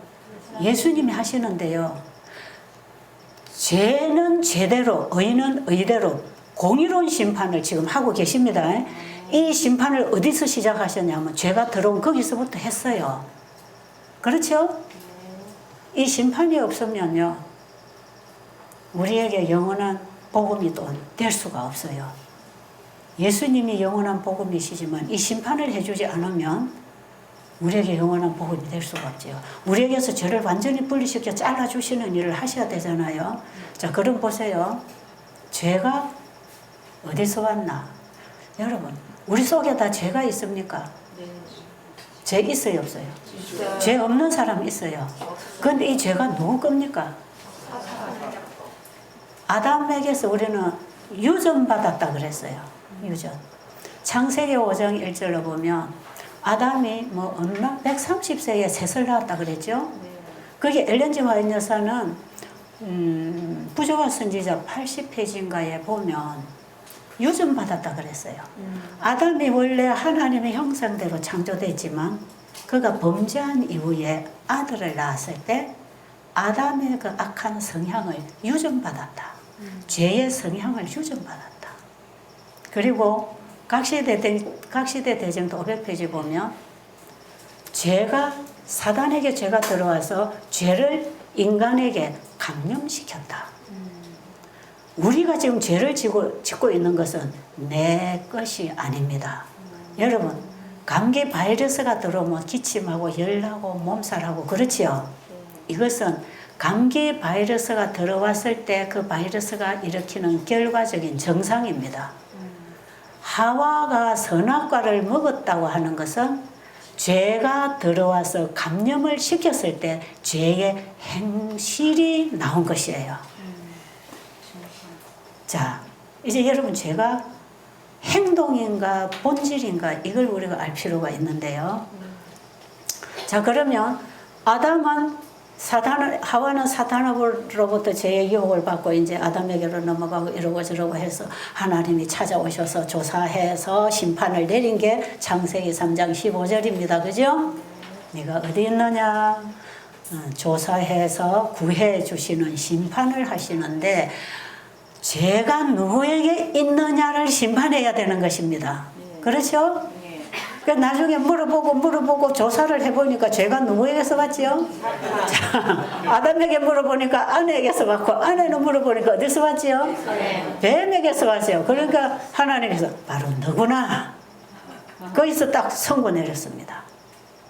예수님이 하시는데요. 죄는 죄대로, 의는 의대로 공의로운 심판을 지금 하고 계십니다. 이 심판을 어디서 시작하셨냐면 죄가 들어온 거기서부터 했어요. 그렇죠? 이 심판이 없으면요, 우리에게 영원한 복음이 또 될 수가 없어요. 예수님이 영원한 복음이시지만 이 심판을 해주지 않으면 우리에게 영원한 복음이 될 수가 없죠. 우리에게서 죄를 완전히 분리시켜 잘라주시는 일을 하셔야 되잖아요. 자, 그럼 보세요. 죄가 어디서 왔나? 여러분, 우리 속에 다 죄가 있습니까? 죄 있어요, 없어요? 죄 없는 사람 있어요. 그런데 이 죄가 누구 겁니까? 아담에게서 우리는 유전받았다 그랬어요. 유전. 창세기 5장 1절로 보면 아담이 뭐 얼마? 130세에 셋을 낳았다 그랬죠? 그게 엘렌지 화이트 여사는 부조화 선지자 80페이지인가에 보면 유전받았다 그랬어요. 아담이 원래 하나님의 형상대로 창조됐지만 그가 범죄한 이후에 아들을 낳았을 때 아담의 그 악한 성향을 유전받았다. 죄의 성향을 유전받았다. 그리고 각시대 대쟁도 500페이지 보면 죄가 사단에게 죄가 들어와서 죄를 인간에게 감염시켰다. 우리가 지금 죄를 짓고 있는 것은 내 것이 아닙니다. 여러분, 감기 바이러스가 들어오면 기침하고 열나고 몸살하고 그렇지요? 이것은 감기 바이러스가 들어왔을 때 그 바이러스가 일으키는 결과적인 증상입니다. 하와가 선악과를 먹었다고 하는 것은 죄가 들어와서 감염을 시켰을 때 죄의 행실이 나온 것이에요. 자, 이제 여러분, 죄가 행동인가 본질인가 이걸 우리가 알 필요가 있는데요. 자, 그러면 하와는 사탄으로부터 죄의 유혹을 받고 이제 아담에게로 넘어가고 이러고 저러고 해서 하나님이 찾아오셔서 조사해서 심판을 내린 게 창세기 3장 15절입니다. 그죠? 네가 어디 있느냐? 조사해서 구해 주시는 심판을 하시는데 죄가 누구에게 있느냐를 심판해야 되는 것입니다. 그렇죠? 그러니까 나중에 물어보고 조사를 해보니까 죄가 누구에게서 왔지요? 자, 아담에게 물어보니까 아내에게서 왔고 아내는 물어보니까 어디서 왔지요? 뱀에게서 왔어요. 그러니까 하나님께서 바로 너구나. 거기서 딱 선고 내렸습니다.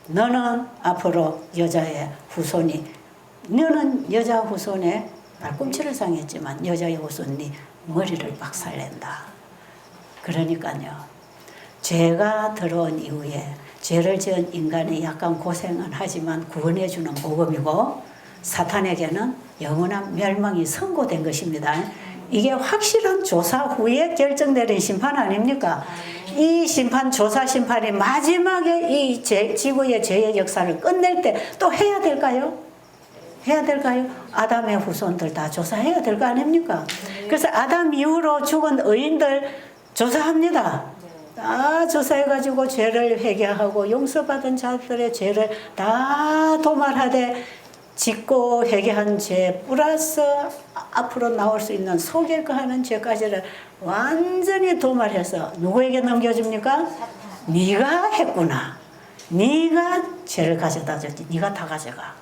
너는 앞으로 여자의 후손이, 너는 여자 후손의 발꿈치를 상했지만 여자의 옷은 네 머리를 박살낸다. 그러니까요. 죄가 들어온 이후에 죄를 지은 인간이 약간 고생은 하지만 구원해주는 복음이고 사탄에게는 영원한 멸망이 선고된 것입니다. 이게 확실한 조사 후에 결정되는 심판 아닙니까? 이 심판, 조사 심판이 마지막에 이 지구의 죄의 역사를 끝낼 때 또 해야 될까요? 해야 될까요? 아담의 후손들 다 조사해야 될 거 아닙니까? 그래서 아담 이후로 죽은 의인들 조사합니다. 다 조사해가지고 죄를 회개하고 용서받은 자들의 죄를 다 도말하되 짓고 회개한 죄 플러스 앞으로 나올 수 있는 속일 거 하는 죄까지를 완전히 도말해서 누구에게 넘겨줍니까? 네가 했구나. 네가 죄를 가져다 줬지. 네가 다 가져가.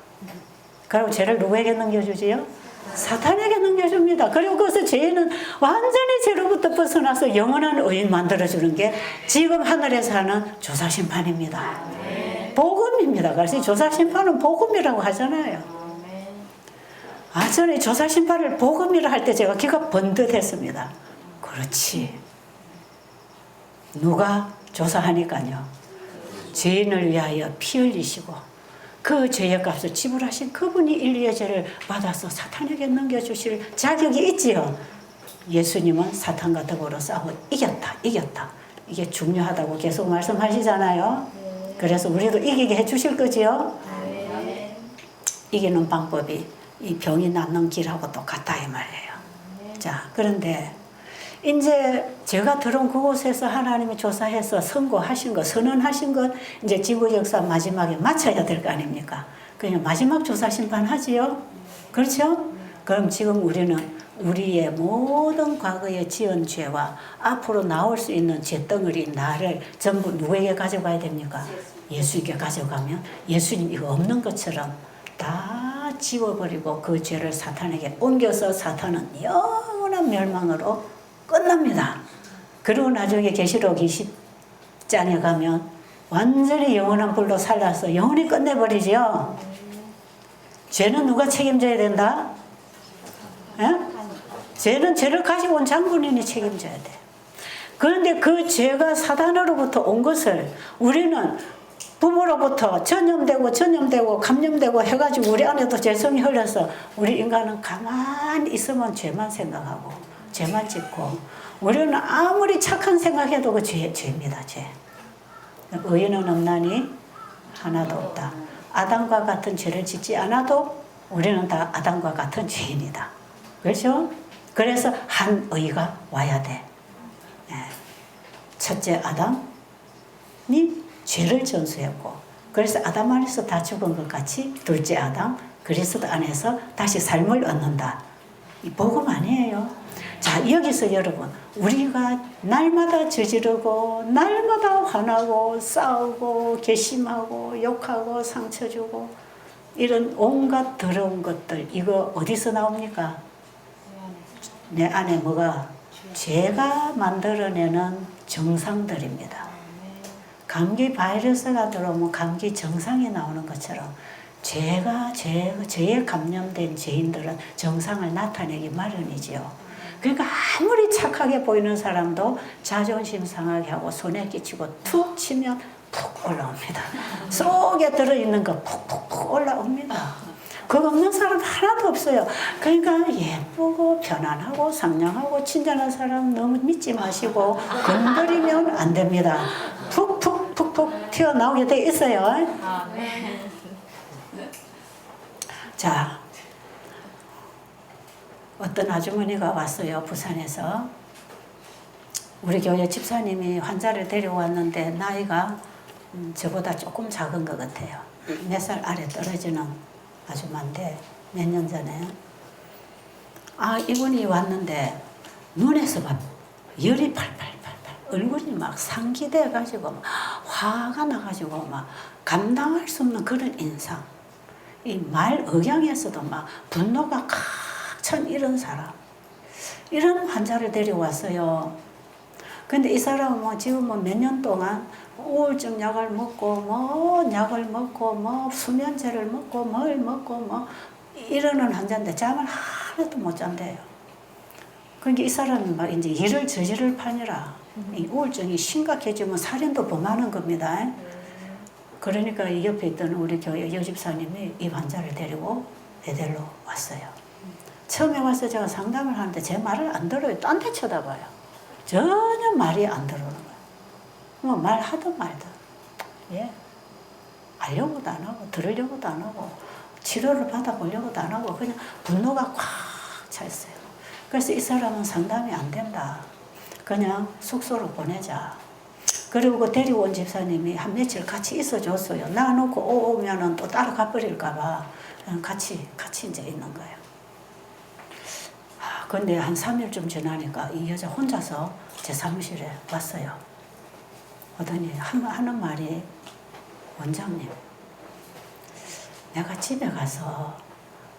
그리고 죄를 누구에게 넘겨주지요? 사탄에게 넘겨줍니다. 그리고 그것을 죄는 완전히 죄로부터 벗어나서 영원한 의인 만들어주는 게 지금 하늘에서 하는 조사심판입니다. 복음입니다. 그래서 조사심판은 복음이라고 하잖아요. 전에 조사심판을 복음이라 할 때 제가 귀가 번듯했습니다. 그렇지. 누가 조사하니까요. 죄인을 위하여 피 흘리시고 그 죄의 값을 지불하신 그분이 인류의 죄를 받아서 사탄에게 넘겨주실 자격이 있지요. 예수님은 사탄과 더불어 싸워 이겼다. 이게 중요하다고 계속 말씀하시잖아요. 그래서 우리도 이기게 해주실 거지요. 이기는 방법이 이 병이 낫는 길하고 똑같다 이 말이에요. 자, 그런데 이제 제가 들어온 그곳에서 하나님이 조사해서 선고하신 것, 선언하신 것, 이제 지구 역사 마지막에 마쳐야 될 거 아닙니까? 그냥 마지막 조사 심판하지요? 그렇죠? 그럼 지금 우리는 우리의 모든 과거에 지은 죄와 앞으로 나올 수 있는 죄덩어리 나를 전부 누구에게 가져가야 됩니까? 예수에게 가져가면 예수님 이거 없는 것처럼 다 지워버리고 그 죄를 사탄에게 옮겨서 사탄은 영원한 멸망으로 끝납니다. 그리고 나중에 계시록 20장에 가면 완전히 영원한 불로 살라서 영원히 끝내버리죠. 죄는 누가 책임져야 된다? 에? 죄는 죄를 가지고 온 장군인이 책임져야 돼. 그런데 그 죄가 사단으로부터 온 것을 우리는 부모로부터 전염되고 감염되고 해가지고 우리 안에도 죄성이 흘러서 우리 인간은 가만히 있으면 죄만 생각하고 죄만 짓고 우리는 아무리 착한 생각해도 그 죄입니다. 죄. 의인은 없나니 하나도 없다. 아담과 같은 죄를 짓지 않아도 우리는 다 아담과 같은 죄인이다. 그렇죠? 그래서 한 의가 와야 돼. 첫째 아담이 죄를 전수했고 그래서 아담 안에서 다 죽은 것 같이 둘째 아담 그리스도 안에서 다시 삶을 얻는다. 이 복음 아니에요. 자, 여기서 여러분 우리가 날마다 저지르고 날마다 화나고 싸우고 괘씸하고 욕하고 상처 주고 이런 온갖 더러운 것들 이거 어디서 나옵니까? 내 안에 뭐가? 죄가 만들어내는 정상들입니다. 감기 바이러스가 들어오면 감기 정상이 나오는 것처럼 죄에 감염된 죄인들은 정상을 나타내기 마련이지요. 그러니까 아무리 착하게 보이는 사람도 자존심 상하게 하고 손에 끼치고 툭 치면 푹 올라옵니다. 속에 들어있는 거 푹푹푹 올라옵니다. 그거 없는 사람 하나도 없어요. 그러니까 예쁘고 편안하고 상냥하고 친절한 사람 너무 믿지 마시고 건드리면 안 됩니다. 푹푹 튀어나오게 돼 있어요. 자, 어떤 아주머니가 왔어요. 부산에서. 우리 교회 집사님이 환자를 데려왔는데 나이가 저보다 조금 작은 것 같아요. 몇 살 아래 떨어지는 아줌마인데 몇 년 전에 이분이 왔는데 눈에서 막 열이 팔팔팔팔 얼굴이 막 상기돼 가지고 막 화가 나가지고 막 감당할 수 없는 그런 인상. 이 말 억양에서도 막 분노가 칵 찬 이런 사람. 이런 환자를 데려왔어요. 근데 이 사람은 뭐 지금 뭐 몇 년 동안 우울증 약을 먹고 뭐 약을 먹고 뭐 수면제를 먹고 뭘 먹고 뭐 이러는 환자인데 잠을 하나도 못 잔대요. 그러니까 이 사람이 막 이제 일을 저지를 판이라 이 우울증이 심각해지면 살인도 범하는 겁니다. 그러니까 이 옆에 있던 우리 교회 여집사님이 이 환자를 데리고 베델로 왔어요. 처음에 와서 제가 상담을 하는데 제 말을 안 들어요. 딴 데 쳐다봐요. 전혀 말이 안 들어오는 거예요. 뭐 말하든 말든. 예. 알려고도 안 하고 들으려고도 안 하고 치료를 받아보려고도 안 하고 그냥 분노가 꽉 차 있어요. 그래서 이 사람은 상담이 안 된다. 그냥 숙소로 보내자. 그리고 그 데리고 온 집사님이 한 며칠 같이 있어줬어요. 놔놓고 오면은 또 따라가 버릴까봐 같이 이제 있는 거예요. 근데 한 3일쯤 지나니까 이 여자 혼자서 제 사무실에 왔어요. 오더니 하는 말이 원장님, 내가 집에 가서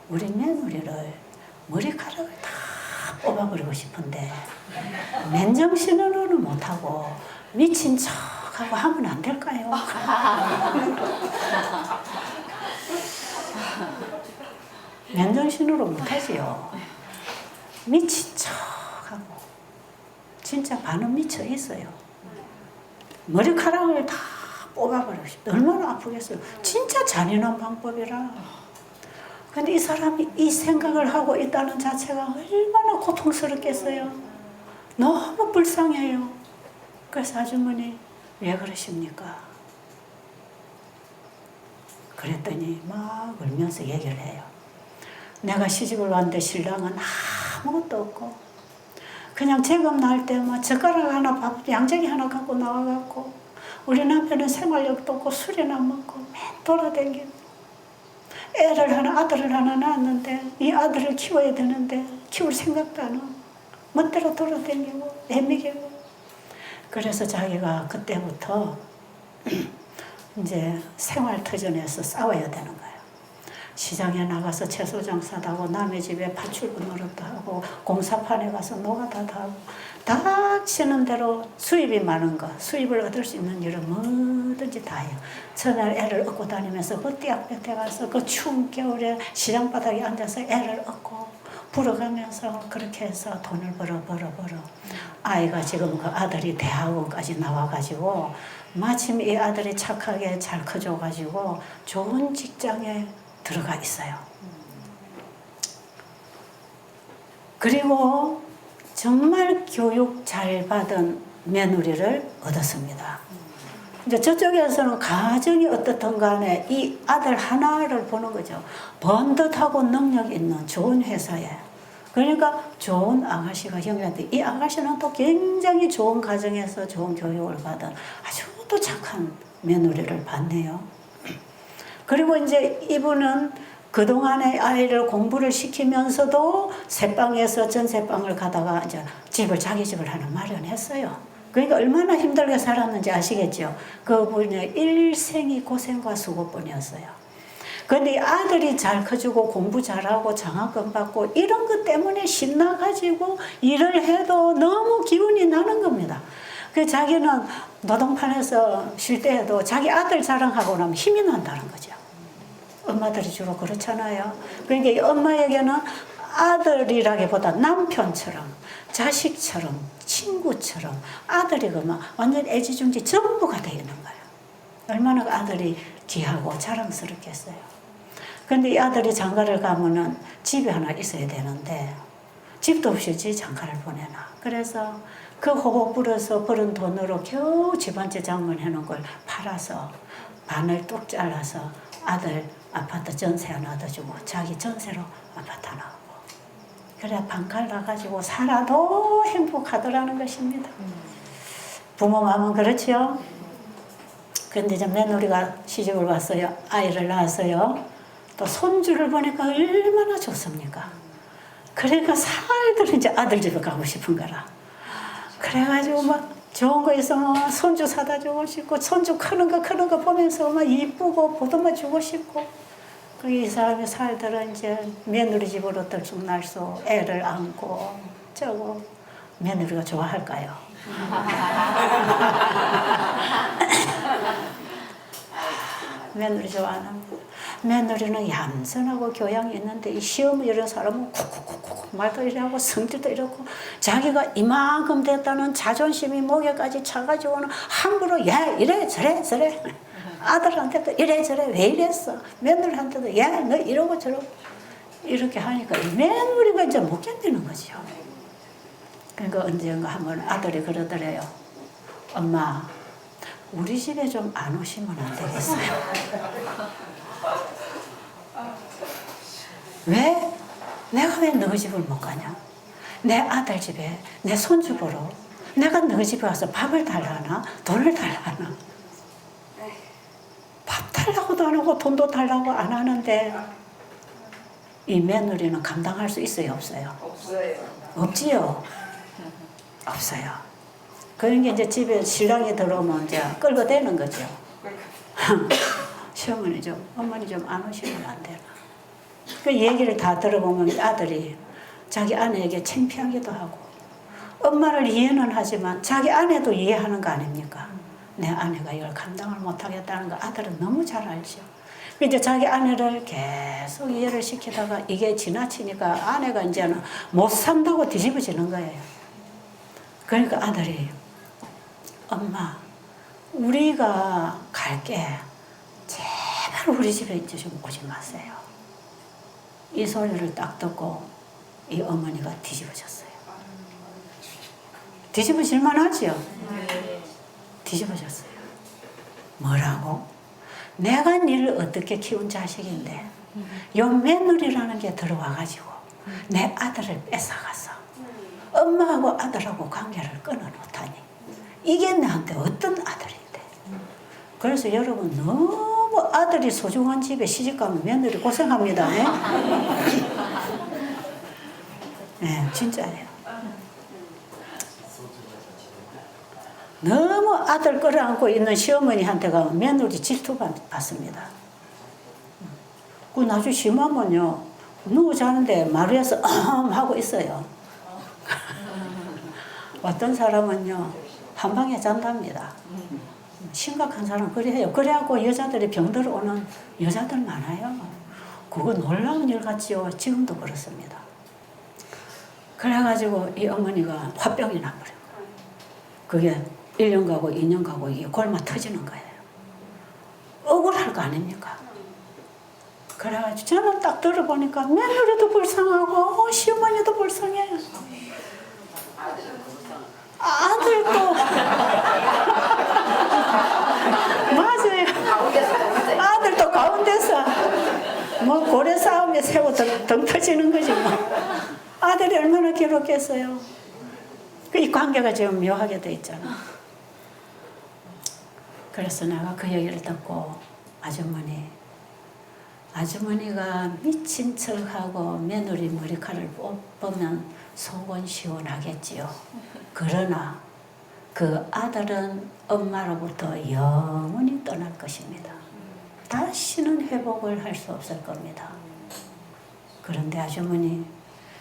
우리 며느리를 머리카락을 다 뽑아버리고 싶은데 맨정신으로는 못하고 미친 척하고 하면 안 될까요? 맨정신으로 못하지요. 미친 척하고 진짜 반은 미쳐 있어요. 머리카락을 다 뽑아버리고 싶다. 얼마나 아프겠어요. 진짜 잔인한 방법이라. 근데 이 사람이 이 생각을 하고 있다는 자체가 얼마나 고통스럽겠어요. 너무 불쌍해요. 그래서 아주머니 왜 그러십니까? 그랬더니 막 울면서 얘기를 해요. 내가 시집을 왔는데 신랑은 아무것도 없고 그냥 재금 나올 때만 젓가락 하나 밥 양재기 하나 갖고 나와갖고 우리 남편은 생활력도 없고 술이나 먹고 맨 돌아다니고 아들을 하나 낳았는데 이 아들을 키워야 되는데 키울 생각도 안 하고 멋대로 돌아다니고 애미기고 그래서 자기가 그때부터 이제 생활터전에서 싸워야 되는 거예요. 시장에 나가서 채소 장사도 하고 남의 집에 파출부 노릇도 하고 공사판에 가서 노가다도 하고 닥치는 대로 수입이 많은 거 수입을 얻을 수 있는 일은 뭐든지 다 해요. 전날 애를 얻고 다니면서 그 띠약볕에 가서 그 추운 겨울에 시장바닥에 앉아서 애를 얻고 불어가면서 그렇게 해서 돈을 벌어 아이가 지금 그 아들이 대학원까지 나와가지고 마침 이 아들이 착하게 잘 커져가지고 좋은 직장에 들어가 있어요. 그리고 정말 교육 잘 받은 며느리를 얻었습니다. 이제 저쪽에서는 가정이 어떻든 간에 이 아들 하나를 보는 거죠. 번듯하고 능력 있는 좋은 회사에. 그러니까 좋은 아가씨가 형님한테 이 아가씨는 또 굉장히 좋은 가정에서 좋은 교육을 받은 아주 또 착한 며느리를 받네요. 그리고 이제 이분은 그동안에 아이를 공부를 시키면서도 새방에서 전세방을 가다가 이제 자기 집을 하나 마련했어요. 그러니까 얼마나 힘들게 살았는지 아시겠죠? 그분의 일생이 고생과 수고뿐이었어요. 근데 아들이 잘 커지고 공부 잘하고 장학금 받고 이런 것 때문에 신나가지고 일을 해도 너무 기운이 나는 겁니다. 그 자기는 노동판에서 쉴 때에도 자기 아들 자랑하고 나면 힘이 난다는 거죠. 엄마들이 주로 그렇잖아요. 그러니까 엄마에게는 아들이라기보다 남편처럼 자식처럼 친구처럼 아들이 그만 완전 애지중지 전부가 되어 있는 거예요. 얼마나 아들이 귀하고 자랑스럽겠어요. 근데 이 아들이 장가를 가면은 집이 하나 있어야 되는데 집도 없이 장가를 보내나. 그래서 그 호흡 불어서 벌은 돈으로 겨우 집 한 채 장만해 놓은 걸 팔아서 반을 뚝 잘라서 아들 아파트 전세 하나 얻어주고 자기 전세로 아파트 하나 하고 그래 반칼 나가지고 살아도 행복하더라는 것입니다. 부모 마음은 그렇지요. 그런데 이제 며느리가 시집을 왔어요. 아이를 낳았어요. 또 손주를 보니까 얼마나 좋습니까? 그러니까 살들 이제 아들 집에 가고 싶은 거라. 그래가지고 막 좋은 거 있으면 손주 사다 주고 싶고 손주 크는 거 보면서 막 이쁘고 보듬어 주고 싶고 이 사람의 살들은 이제 며느리 집으로 들쭉날수 애를 안고 저거 며느리가 좋아할까요? 며느리 좋아 안 합니다. 며느리는 얌전하고 교양이 있는데 이 시어머니 이런 사람은 쿡쿡쿡쿡 말도 이러고 성질도 이렇고 자기가 이만큼 됐다는 자존심이 목에까지 차가지고는 함부로 야 이래 저래 저래 아들한테도 이래 저래 왜 이랬어 며느리한테도 야 너 이러고 저러고 이렇게 하니까 이 며느리가 이제 못 견디는 거죠. 그러니까 언젠가 한번 아들이 그러더래요. 엄마 우리 집에 좀 안 오시면 안 되겠어요? 왜? 내가 왜 너희 집을 못 가냐? 내 아들 집에 내 손주 보러 내가 너희 집에 와서 밥을 달라나 돈을 달라나 밥 달라고도 안 하고 돈도 달라고 안 하는데 이 며느리는 감당할 수 있어요 없어요? 없어요. 없지요? 없어요. 그런 게 이제 집에 신랑이 들어오면 이제 끌고 대는 거죠. 시어머니 좀 어머니 좀 안 오시면 안 되나? 그 얘기를 다 들어보면 아들이 자기 아내에게 창피하기도 하고 엄마를 이해는 하지만 자기 아내도 이해하는 거 아닙니까? 내 아내가 이걸 감당을 못하겠다는 거 아들은 너무 잘 알죠. 이제 자기 아내를 계속 이해를 시키다가 이게 지나치니까 아내가 이제는 못 산다고 뒤집어지는 거예요. 그러니까 아들이 엄마 우리가 갈게 제발 우리 집에 이제 좀 오지 마세요. 이 소리를 딱 듣고 이 어머니가 뒤집어졌어요. 뒤집어질만 하지요? 뒤집어졌어요. 뭐라고? 내가 니를 어떻게 키운 자식인데 요 며느리라는 게 들어와가지고 내 아들을 뺏어가서 엄마하고 아들하고 관계를 끊어놓다니 이게 나한테 어떤 아들인데. 그래서 여러분 너무 아들이 소중한 집에 시집가면 며느리 고생합니다. 네, 진짜예요. 너무 아들 끌어안고 있는 시어머니한테 가면 며느리 질투 받습니다. 그 나중에 심하면요 누워 자는데 마루에서 하고 있어요. 어떤 사람은요 한 방에 잔답니다. 심각한 사람 그래 해요. 그래갖고 여자들이 병들어 오는 여자들 많아요. 그거 놀라운 일 같지요. 지금도 그렇습니다. 그래가지고 이 어머니가 화병이 나버려요. 그게 1년 가고 2년 가고 이게 골마 터지는 거예요. 억울할 거 아닙니까? 그래가지고 저는 딱 들어보니까 며느리도 불쌍하고 시어머니도 불쌍해요. 아들도 맞아요. 아들도 가운데서 뭐 고래 싸움에 새우 덩 터지는 거지 뭐. 아들이 얼마나 괴롭겠어요. 이 관계가 지금 묘하게 돼 있잖아. 그래서 내가 그 얘기를 듣고 아주머니가 미친 척하고 며느리 머리카락을 뽑으면 속은 시원하겠지요. 그러나 그 아들은 엄마로부터 영원히 떠날 것입니다. 다시는 회복을 할 수 없을 겁니다. 그런데 아주머니,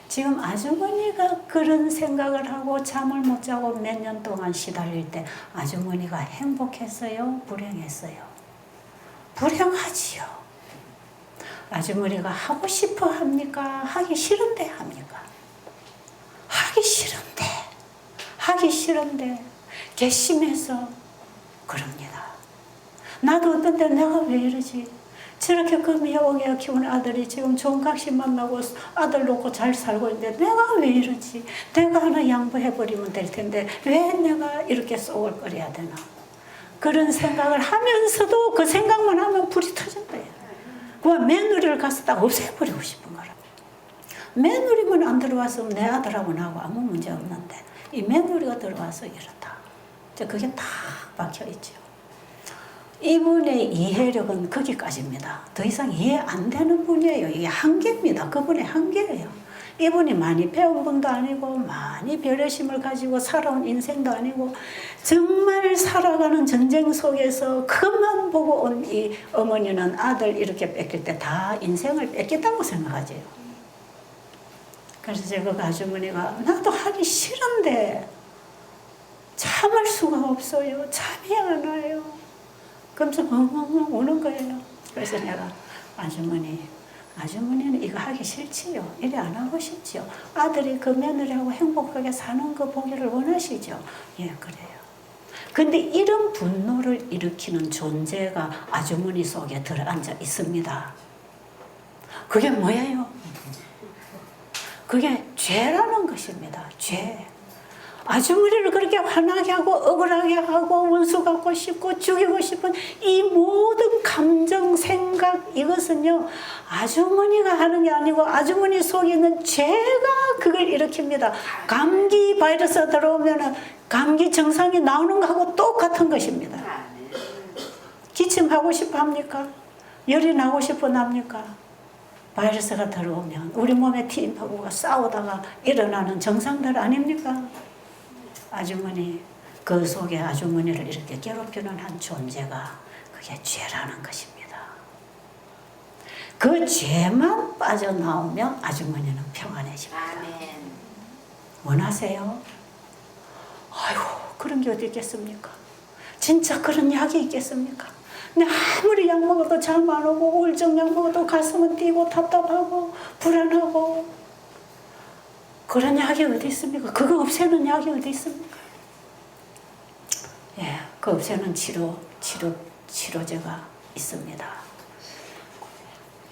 지금 아주머니가 그런 생각을 하고 잠을 못 자고 몇 년 동안 시달릴 때 아주머니가 행복했어요? 불행했어요? 불행하지요. 아주머니가 하고 싶어 합니까? 하기 싫은데 합니까? 하기 싫은데 괘씸해서 그럽니다. 나도 어떤 때 내가 왜 이러지? 저렇게 금이오게 키우는 아들이 지금 좋은 각시 만나고 아들 놓고 잘 살고 있는데 내가 왜 이러지? 내가 하나 양보해버리면 될 텐데 왜 내가 이렇게 쏘을 끓여야 되나? 그런 생각을 하면서도 그 생각만 하면 불이 터진대요. 그 며느리를 가서 딱 없애버리고 싶은 거라. 며느리만 안 들어와서 내 아들하고 나하고 아무 문제 없는데 이 며느리가 들어와서 이렇다. 그게 딱 박혀있죠. 이분의 이해력은 거기까지입니다. 더 이상 이해 안 되는 분이에요. 이게 한계입니다. 그분의 한계예요. 이분이 많이 배운 분도 아니고 많이 배려심을 가지고 살아온 인생도 아니고 정말 살아가는 전쟁 속에서 그만 보고 온 이 어머니는 아들 이렇게 뺏길 때 다 인생을 뺏겼다고 생각하죠. 그래서 제가 그 아주머니가 나도 하기 싫은데 참을 수가 없어요. 잠이 안 와요. 그러면서 엉엉엉 우는 거예요. 그래서 내가 아주머니는 이거 하기 싫지요. 이래 안 하고 싶지요. 아들이 그 며느리하고 행복하게 사는 거 보기를 원하시죠. 예, 그래요. 근데 이런 분노를 일으키는 존재가 아주머니 속에 들어앉아 있습니다. 그게 뭐예요? 그게 죄라는 것입니다. 죄. 아주머니를 그렇게 화나게 하고 억울하게 하고 원수 갖고 싶고 죽이고 싶은 이 모든 감정, 생각 이것은요 아주머니가 하는 게 아니고 아주머니 속에 있는 죄가 그걸 일으킵니다. 감기 바이러스 들어오면 감기 증상이 나오는 거하고 똑같은 것입니다. 기침하고 싶어 합니까? 열이 나고 싶어 납니까? 바이러스가 들어오면 우리 몸에 티인파구가 싸우다가 일어나는 증상들 아닙니까? 아주머니, 그 속에 아주머니를 이렇게 괴롭히는 한 존재가 그게 죄라는 것입니다. 그 죄만 빠져나오면 아주머니는 평안해집니다. 아멘. 원하세요? 아이고, 그런 게 어디 있겠습니까? 진짜 그런 약이 있겠습니까? 근데 아무리 약 먹어도 잠 안 오고 우울증 약 먹어도 가슴은 뛰고 답답하고 불안하고 그런 약이 어디 있습니까? 그거 없애는 약이 어디 있습니까? 예, 그 없애는 치료제가 있습니다.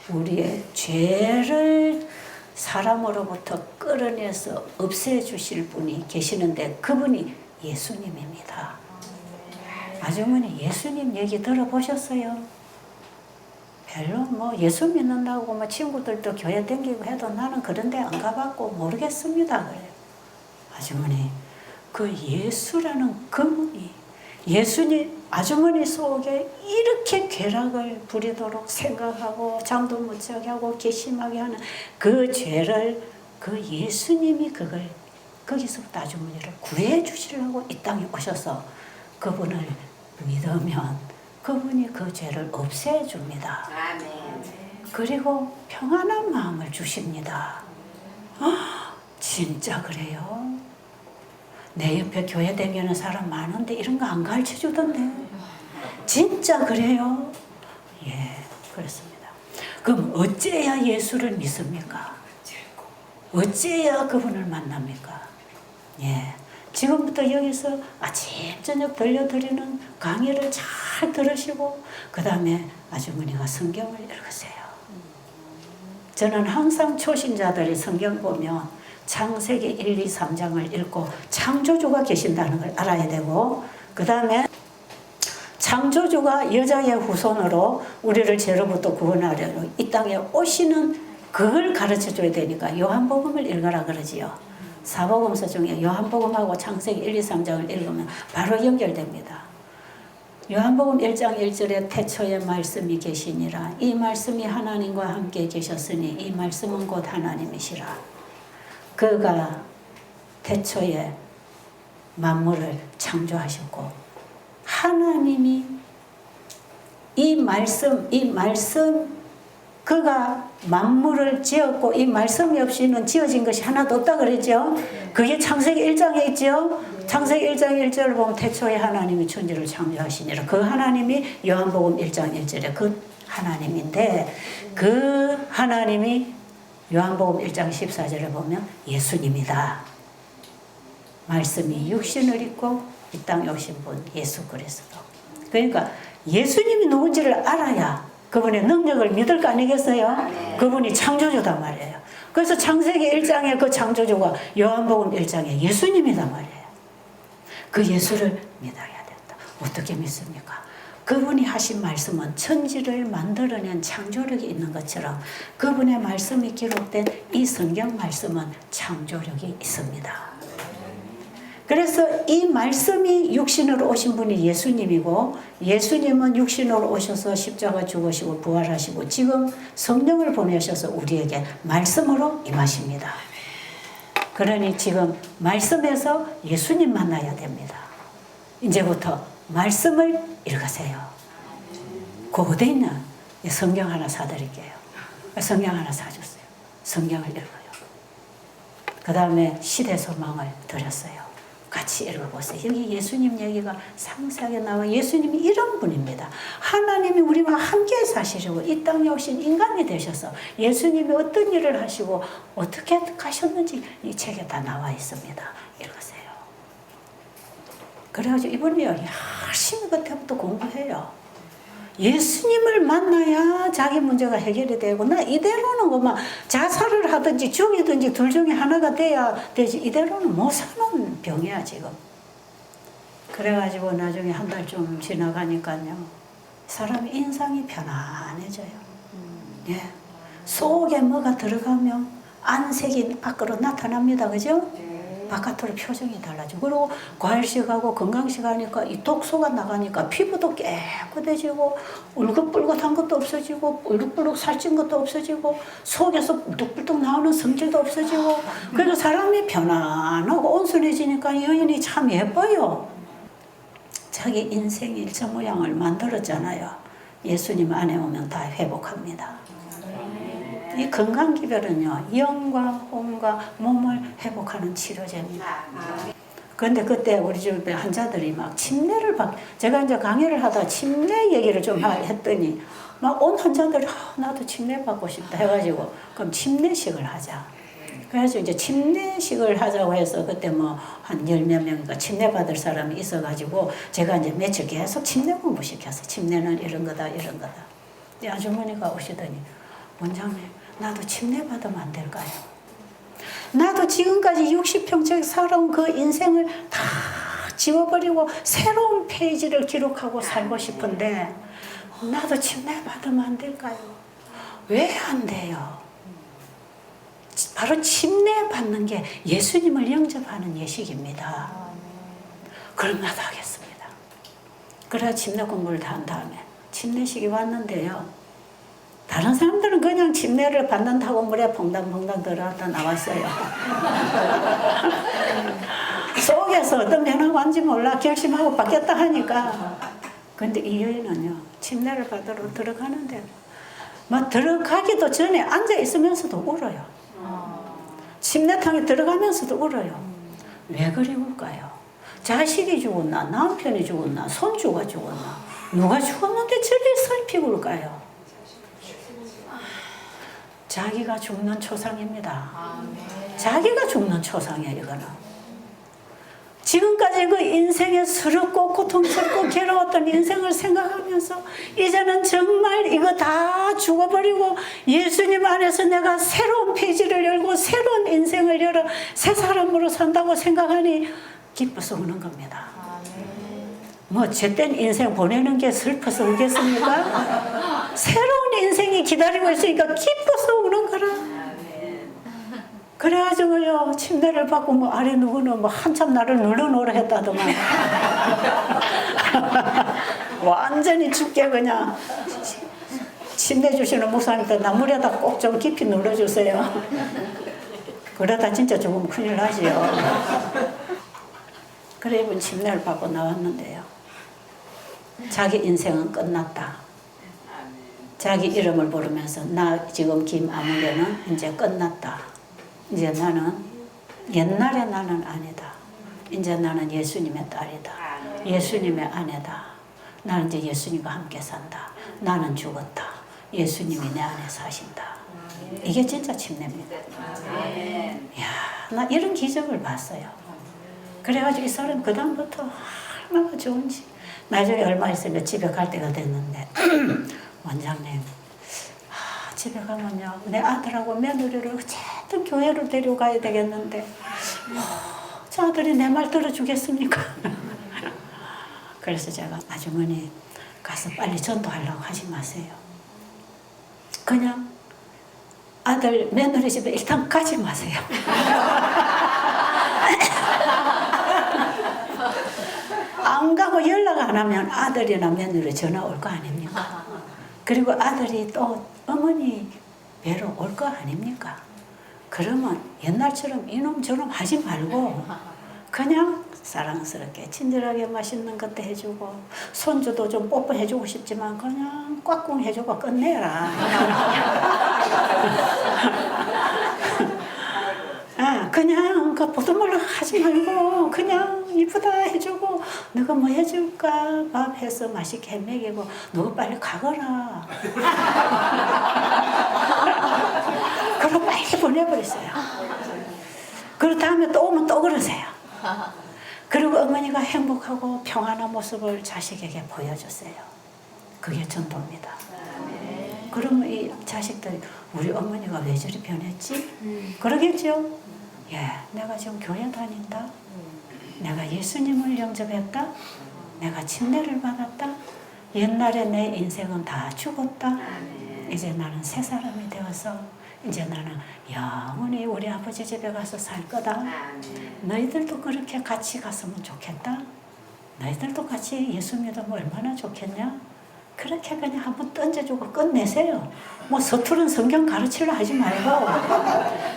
우리의 죄를 사람으로부터 끌어내서 없애주실 분이 계시는데 그분이 예수님입니다. 아주머니 예수님 얘기 들어보셨어요? 별로 뭐 예수 믿는다고 뭐 친구들도 교회 다니고 해도 나는 그런 데 안 가봤고 모르겠습니다. 그래요. 아주머니 그 예수라는 그분이 예수님 아주머니 속에 이렇게 괴락을 부리도록 생각하고 잠도 못 자게 하고 괘씸하게 하는 그 죄를 그 예수님이 그걸 거기서부터 아주머니를 구해 주시려고 이 땅에 오셔서 그분을 믿으면 그분이 그 죄를 없애줍니다. 아멘. 그리고 평안한 마음을 주십니다. 진짜 그래요? 내 옆에 교회 다니는 사람 많은데 이런 거 안 가르쳐 주던데. 진짜 그래요? 예, 그렇습니다. 그럼 어째야 예수를 믿습니까? 어째야 그분을 만납니까? 예. 지금부터 여기서 아침 저녁 들려드리는 강의를 잘 들으시고 그 다음에 아주머니가 성경을 읽으세요. 저는 항상 초신자들이 성경 보면 창세기 1, 2, 3장을 읽고 창조주가 계신다는 걸 알아야 되고 그 다음에 창조주가 여자의 후손으로 우리를 죄로부터 구원하려고 이 땅에 오시는 그걸 가르쳐줘야 되니까 요한복음을 읽으라 그러지요. 사복음서 중에 요한복음하고 창세기 1, 2, 3장을 읽으면 바로 연결됩니다. 요한복음 1장 1절에 태초에 말씀이 계시니라. 이 말씀이 하나님과 함께 계셨으니 이 말씀은 곧 하나님이시라. 그가 태초에 만물을 창조하셨고 하나님이 이 말씀 그가 만물을 지었고 이 말씀이 없이는 지어진 것이 하나도 없다 그랬죠. 그게 창세기 1장에 있죠. 창세기 1장 1절을 보면 태초에 하나님이 천지를 창조하시니라. 그 하나님이 요한복음 1장 1절에 그 하나님인데 그 하나님이 요한복음 1장 14절에 보면 예수님이다. 말씀이 육신을 입고 이 땅에 오신 분 예수 그리스도. 그러니까 예수님이 누군지를 알아야 그분의 능력을 믿을 거 아니겠어요? 네. 그분이 창조주단 말이에요. 그래서 창세기 1장에 그 창조주가 요한복음 1장에 예수님이단 말이에요. 그 예수를 믿어야 된다. 어떻게 믿습니까? 그분이 하신 말씀은 천지를 만들어낸 창조력이 있는 것처럼 그분의 말씀이 기록된 이 성경 말씀은 창조력이 있습니다. 그래서 이 말씀이 육신으로 오신 분이 예수님이고 예수님은 육신으로 오셔서 십자가 죽으시고 부활하시고 지금 성령을 보내셔서 우리에게 말씀으로 임하십니다. 그러니 지금 말씀에서 예수님 만나야 됩니다. 이제부터 말씀을 읽으세요. 그 어디 있나? 성경 하나 사드릴게요. 성경 하나 사줬어요. 성경을 읽어요. 그 다음에 시대소망을 드렸어요. 같이 같이 읽어보세요. 여기 예수님 얘기가 상세하게 나와. 예수님이 이런 분입니다. 하나님이 우리와 함께 사시려고 이 땅에 오신 인간이 되셔서 예수님이 어떤 일을 하시고 어떻게 가셨는지 이 책에 다 나와 있습니다. 읽으세요. 그래가지고 이분이요 열심히 그때부터 공부해요. 예수님을 만나야 자기 문제가 해결이 되고, 나 이대로는 그만 자살을 하든지 죽이든지 둘 중에 하나가 돼야 되지, 이대로는 못 사는 병이야 지금. 그래가지고 나중에 한 달 좀 지나가니까요 사람의 인상이 편안해져요. 예. 속에 뭐가 들어가면 안색이 밖으로 나타납니다. 그죠? 바깥으로 표정이 달라지고, 그리고 과일식하고 건강식 하니까 이 독소가 나가니까 피부도 깨끗해지고, 울긋불긋한 것도 없어지고, 울긋불긋 살찐 것도 없어지고, 속에서 울뚝불뚝 나오는 성질도 없어지고, 그래서 사람이 편안하고 온순해지니까 여인이 참 예뻐요. 자기 인생 일처 모양을 만들었잖아요. 예수님 안에 오면 다 회복합니다. 이 건강기별은요, 영과 혼과 몸을 회복하는 치료제입니다. 그런데 그때 우리 집에 환자들이 막 침례를 제가 이제 강의를 하다 침례 얘기를 좀 했더니 막 온 환자들이 나도 침례 받고 싶다 해가지고 그럼 침례식을 하자. 그래서 이제 침례식을 하자고 해서 그때 뭐 한 10몇 명인가 침례 받을 사람이 있어가지고 제가 이제 며칠 계속 침례 공부 시켰어. 침례는 이런 거다, 이런 거다. 근데 아주머니가 오시더니 원장님, 나도 침례 받으면 안 될까요? 나도 지금까지 60평생 살아온 그 인생을 다 지워버리고 새로운 페이지를 기록하고 살고 싶은데 나도 침례 받으면 안 될까요? 왜 안 돼요? 바로 침례 받는 게 예수님을 영접하는 예식입니다. 그럼 나도 하겠습니다. 그래야 침례 공부를 다 한 다음에 침례식이 왔는데요. 다른 사람들은 그냥 침례를 받는다고 물에 퐁당퐁당 들어갔다 나왔어요. 속에서 어떤 변화가 왔는지 몰라 결심하고 받겠다 하니까. 근데 이 여인은요, 침례를 받으러 들어가는데 막 들어가기도 전에 앉아 있으면서도 울어요. 침례탕에 들어가면서도 울어요. 왜 그리 울까요? 자식이 죽었나, 남편이 죽었나, 손주가 죽었나, 누가 죽었는데 저리 슬피 울까요? 자기가 죽는 초상입니다. 자기가 죽는 초상이에요, 이거는. 지금까지 그 인생에 스럽고 고통스럽고 괴로웠던 인생을 생각하면서 이제는 정말 이거 다 죽어버리고 예수님 안에서 내가 새로운 페이지를 열고 새로운 인생을 열어 새 사람으로 산다고 생각하니 기뻐서 우는 겁니다. 뭐 제땐 인생 보내는 게 슬퍼서 울겠습니까? 새로운 인생이 기다리고 있으니까 기뻐서 우는 거라. 그래가지고요, 침례를 받고 뭐 아래 누구는 뭐 한참 나를 눌러놓으라 했다더만. 완전히 죽게 그냥 침례 주시는 목사님께 나물에다 꼭 좀 깊이 눌러주세요. 그러다 진짜 죽으면 큰일 나지요. 그래 이분 침례를 받고 나왔는데요. 자기 인생은 끝났다. 자기 이름을 부르면서 나 지금 김아무개는 이제 끝났다. 이제 나는 옛날에 나는 아니다. 이제 나는 예수님의 딸이다. 예수님의 아내다. 나는 이제 예수님과 함께 산다. 나는 죽었다. 예수님이 내 안에 사신다. 이게 진짜 침례입니다. 이야, 나 이런 기적을 봤어요. 그래가지고 이 사람 그 다음부터 얼마나 좋은지. 나중에 얼마 있으면 집에 갈 때가 됐는데 원장님, 집에 가면요 내 아들하고 며느리를 어쨌든 교회로 데려가야 되겠는데 저 아들이 내 말 들어주겠습니까? 그래서 제가 아주머니 가서 빨리 전도하려고 하지 마세요. 그냥 아들 며느리 집에 일단 가지 마세요. 안 가고 연락 안 하면 아들이나 며느리 전화 올 거 아닙니까? 그리고 아들이 또 어머니 뵈러 올 거 아닙니까? 그러면 옛날처럼 이놈 저놈 하지 말고 그냥 사랑스럽게 친절하게 맛있는 것도 해주고 손주도 좀 뽀뽀해주고 싶지만 그냥 꽉꿍 해주고 끝내라. 그냥 그 보통 말로 하지 말고 그냥 이쁘다 해주고 너가 뭐 해줄까 밥 해서 맛있게 먹이고 너가 빨리 가거라. 그리고 빨리 보내버렸어요. 그리고 다음에 또 오면 또 그러세요. 그리고 어머니가 행복하고 평안한 모습을 자식에게 보여줬어요. 그게 전도입니다. 그러면 이 자식들이 우리 어머니가 왜 저리 변했지? 그러겠죠? 예, 내가 지금 교회 다닌다. 내가 예수님을 영접했다. 내가 침례를 받았다. 옛날에 내 인생은 다 죽었다. 이제 나는 새 사람이 되어서 이제 나는 영원히 우리 아버지 집에 가서 살 거다. 너희들도 그렇게 같이 갔으면 좋겠다. 너희들도 같이 예수 믿으면 얼마나 좋겠냐? 그렇게 그냥 한번 던져주고 끝내세요. 뭐 서투른 성경 가르치려 하지 말고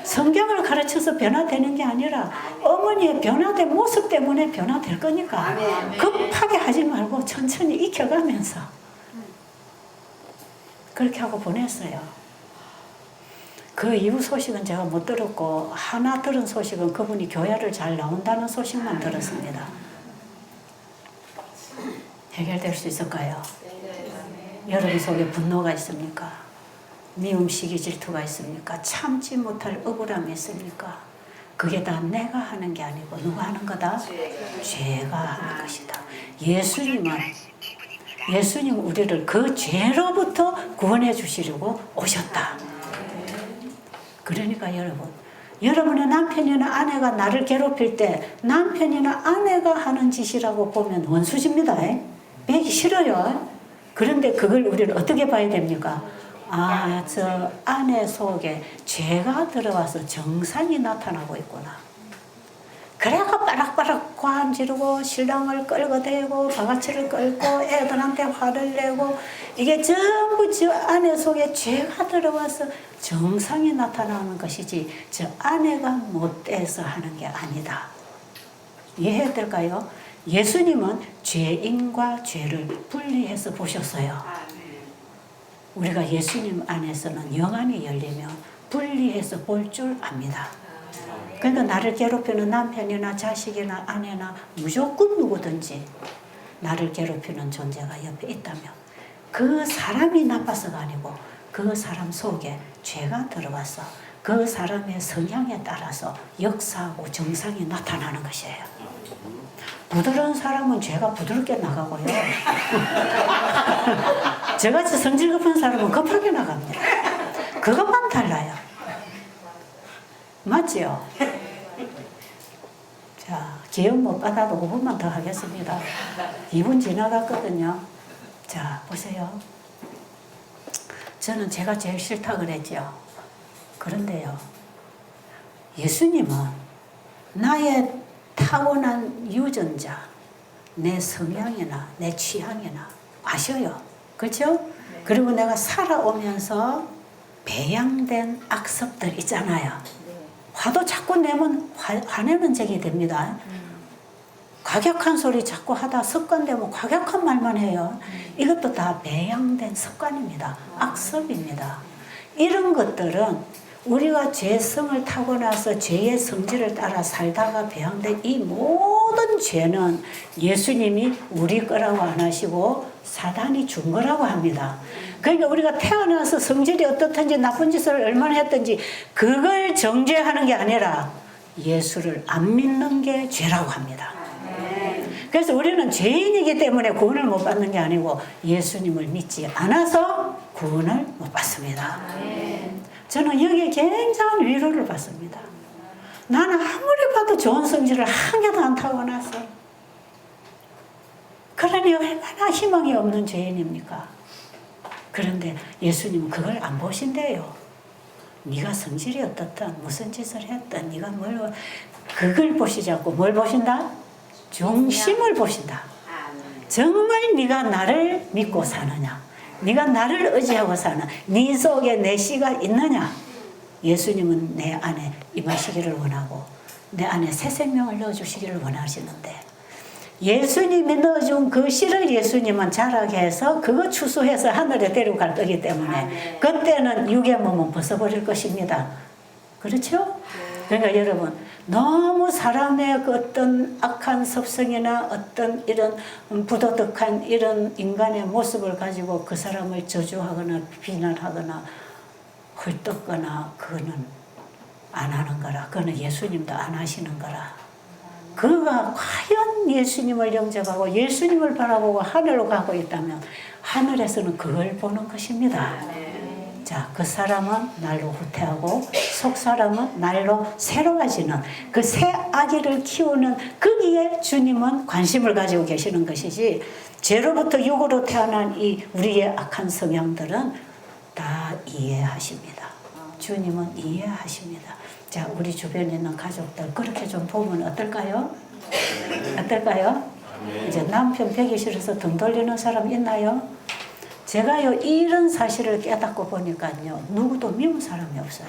성경을 가르쳐서 변화되는 게 아니라 어머니의 변화된 모습 때문에 변화될 거니까 급하게 하지 말고 천천히 익혀가면서 그렇게 하고 보냈어요. 그 이후 소식은 제가 못 들었고 하나 들은 소식은 그분이 교회를 잘 나온다는 소식만 들었습니다. 해결될 수 있을까요? 여러분 속에 분노가 있습니까? 미움, 시기, 질투가 있습니까? 참지 못할 억울함이 있습니까? 그게 다 내가 하는 게 아니고 누가 하는 거다? 죄가 하는 것이다. 예수님 우리를 그 죄로부터 구원해 주시려고 오셨다. 그러니까 여러분의 남편이나 아내가 나를 괴롭힐 때 남편이나 아내가 하는 짓이라고 보면 원수집니다. 배기 싫어요. 그런데 그걸 우리는 어떻게 봐야 됩니까? 아, 저 아내 속에 죄가 들어와서 정상이 나타나고 있구나. 그래가 빠락빠락 고함 지르고 신랑을 끌고 대고 바가지를 끌고 애들한테 화를 내고 이게 전부 저 아내 속에 죄가 들어와서 정상이 나타나는 것이지 저 아내가 못돼서 하는 게 아니다. 이해해야 될까요? 예수님은 죄인과 죄를 분리해서 보셨어요. 우리가 예수님 안에서는 영안이 열리면 분리해서 볼 줄 압니다. 그러니까 나를 괴롭히는 남편이나 자식이나 아내나 무조건 누구든지 나를 괴롭히는 존재가 옆에 있다면 그 사람이 나빠서가 아니고 그 사람 속에 죄가 들어와서 그 사람의 성향에 따라서 역사하고 정상이 나타나는 것이에요. 부드러운 사람은 죄가 부드럽게 나가고요. 저같이 성질 급한 사람은 급하게 나갑니다. 그것만 달라요. 맞지요? 자, 기억 못 받아도 5분만 더 하겠습니다. 2분 지나갔거든요. 자, 보세요. 저는 제가 제일 싫다 그랬죠. 그런데요, 예수님은 나의 타고난 유전자, 내 성향이나 내 취향이나 아셔요. 그렇죠? 네. 그리고 내가 살아오면서 배양된 악습들 있잖아요. 네. 화도 자꾸 내면 화내는 적이 됩니다. 과격한 소리 자꾸 하다 습관되면 과격한 말만 해요. 이것도 다 배양된 습관입니다. 악습입니다. 이런 것들은 우리가 죄성을 타고나서 죄의 성질을 따라 살다가 배양된 이 모든 죄는 예수님이 우리 거라고 안 하시고 사단이 준 거라고 합니다. 그러니까 우리가 태어나서 성질이 어떻든지 나쁜 짓을 얼마나 했든지 그걸 정죄하는 게 아니라 예수를 안 믿는 게 죄라고 합니다. 그래서 우리는 죄인이기 때문에 구원을 못 받는 게 아니고 예수님을 믿지 않아서 구원을 못 받습니다. 저는 여기에 굉장한 위로를 받습니다. 나는 아무리 봐도 좋은 성질을 한 개도 안 타고났어. 그러니 얼마나 희망이 없는 죄인입니까? 그런데 예수님은 그걸 안 보신대요. 네가 성질이 어떻든 무슨 짓을 했든 네가 그걸 보시지 않고 뭘 보신다? 중심을 보신다. 정말 네가 나를 믿고 사느냐? 네가 나를 의지하고 사는 네 속에 내 씨가 있느냐? 예수님은 내 안에 임하시기를 원하고 내 안에 새 생명을 넣어주시기를 원하시는데 예수님이 넣어준 그 씨를 예수님은 자라게 해서 그거 추수해서 하늘에 데려갈 거기 때문에 그때는 육의 몸은 벗어버릴 것입니다. 그렇죠? 그러니까 여러분 너무 사람의 그 어떤 악한 섭성이나 어떤 이런 부도덕한 이런 인간의 모습을 가지고 그 사람을 저주하거나 비난하거나 헐뜯거나 그거는 안 하는 거라. 그거는 예수님도 안 하시는 거라. 그가 과연 예수님을 영접하고 예수님을 바라보고 하늘로 가고 있다면 하늘에서는 그걸 보는 것입니다. 자, 그 사람은 날로 후퇴하고 속 사람은 날로 새로워지는 그 새 아기를 키우는 거기에 주님은 관심을 가지고 계시는 것이지, 죄로부터 육으로 태어난 이 우리의 악한 성향들은 다 이해하십니다. 주님은 이해하십니다. 자, 우리 주변에 있는 가족들 그렇게 좀 보면 어떨까요? 어떨까요? 이제 남편 뵈기 싫어서 등 돌리는 사람 있나요? 제가요 이런 사실을 깨닫고 보니까요 누구도 미운 사람이 없어요.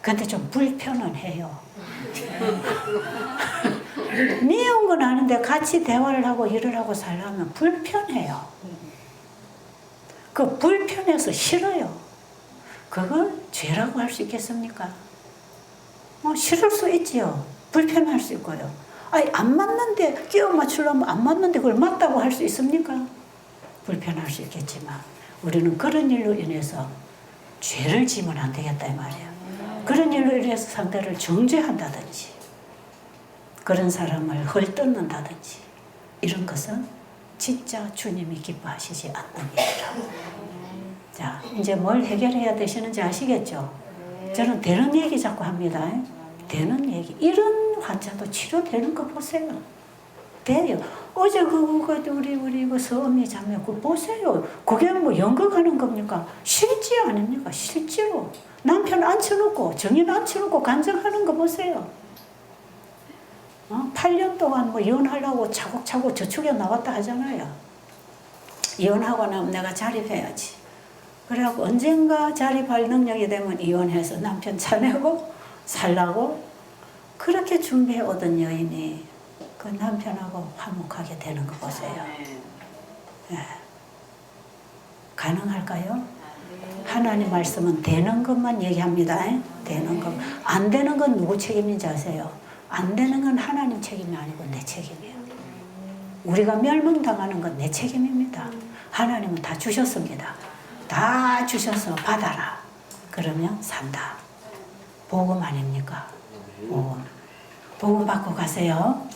근데 좀 불편은 해요. 미운 건 아는데 같이 대화를 하고 일을 하고 살려면 불편해요. 그 불편해서 싫어요. 그걸 죄라고 할 수 있겠습니까? 싫을 수 있지요. 불편할 수 있고요. 아니 안 맞는데 끼워 맞추려면 안 맞는데 그걸 맞다고 할 수 있습니까? 불편할 수 있겠지만 우리는 그런 일로 인해서 죄를 지면 안 되겠다 이 말이에요. 그런 일로 인해서 상대를 정죄한다든지 그런 사람을 헐뜯는다든지 이런 것은 진짜 주님이 기뻐하시지 않는 일이라. 자, 이제 뭘 해결해야 되시는지 아시겠죠? 저는 되는 얘기 자꾸 합니다. 되는 얘기. 이런 환자도 치료되는 거 보세요. 돼요. 어제 우리 그 서언니 자매 그거 보세요. 그게 뭐 연극하는 겁니까? 실제 아닙니까? 실제로 남편 앉혀놓고 정인 앉혀놓고 간증하는 거 보세요. 8년 동안 뭐 이혼하려고 차곡차곡 저축해 나왔다 하잖아요. 이혼하고 나면 내가 자립해야지. 그래갖고 언젠가 자립할 능력이 되면 이혼해서 남편 차내고 살라고 그렇게 준비해 오던 여인이 그 남편하고 화목하게 되는 거 보세요. 예. 가능할까요? 하나님 말씀은 되는 것만 얘기합니다. 되는 것. 안 되는 건 누구 책임인지 아세요? 안 되는 건 하나님 책임이 아니고 내 책임이에요. 우리가 멸망당하는 건 내 책임입니다. 하나님은 다 주셨습니다. 다 주셔서 받아라. 그러면 산다. 복음 아닙니까? 복음 받고 가세요.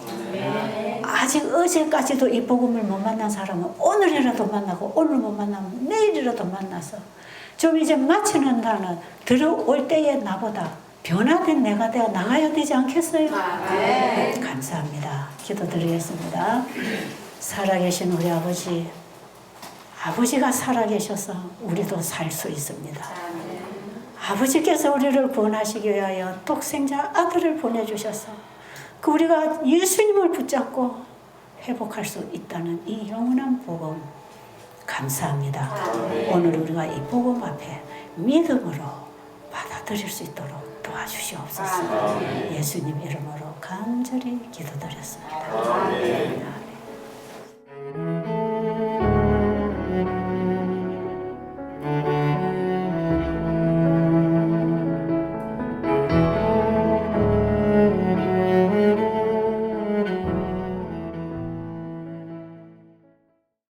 아직 어제까지도 이 복음을 못 만난 사람은 오늘이라도 만나고 오늘 못 만나면 내일이라도 만나서 좀 이제 마치는 날은 들어올 때의 나보다 변화된 내가 되어 나가야 되지 않겠어요? 감사합니다. 기도드리겠습니다. 살아계신 우리 아버지, 아버지가 살아계셔서 우리도 살 수 있습니다. 아버지께서 우리를 구원하시기 위하여 독생자 아들을 보내주셔서 그 우리가 예수님을 붙잡고 회복할 수 있다는 이 영원한 복음 감사합니다. 오늘 우리가 이 복음 앞에 믿음으로 받아들일 수 있도록 도와주시옵소서. 예수님 이름으로 간절히 기도드렸습니다.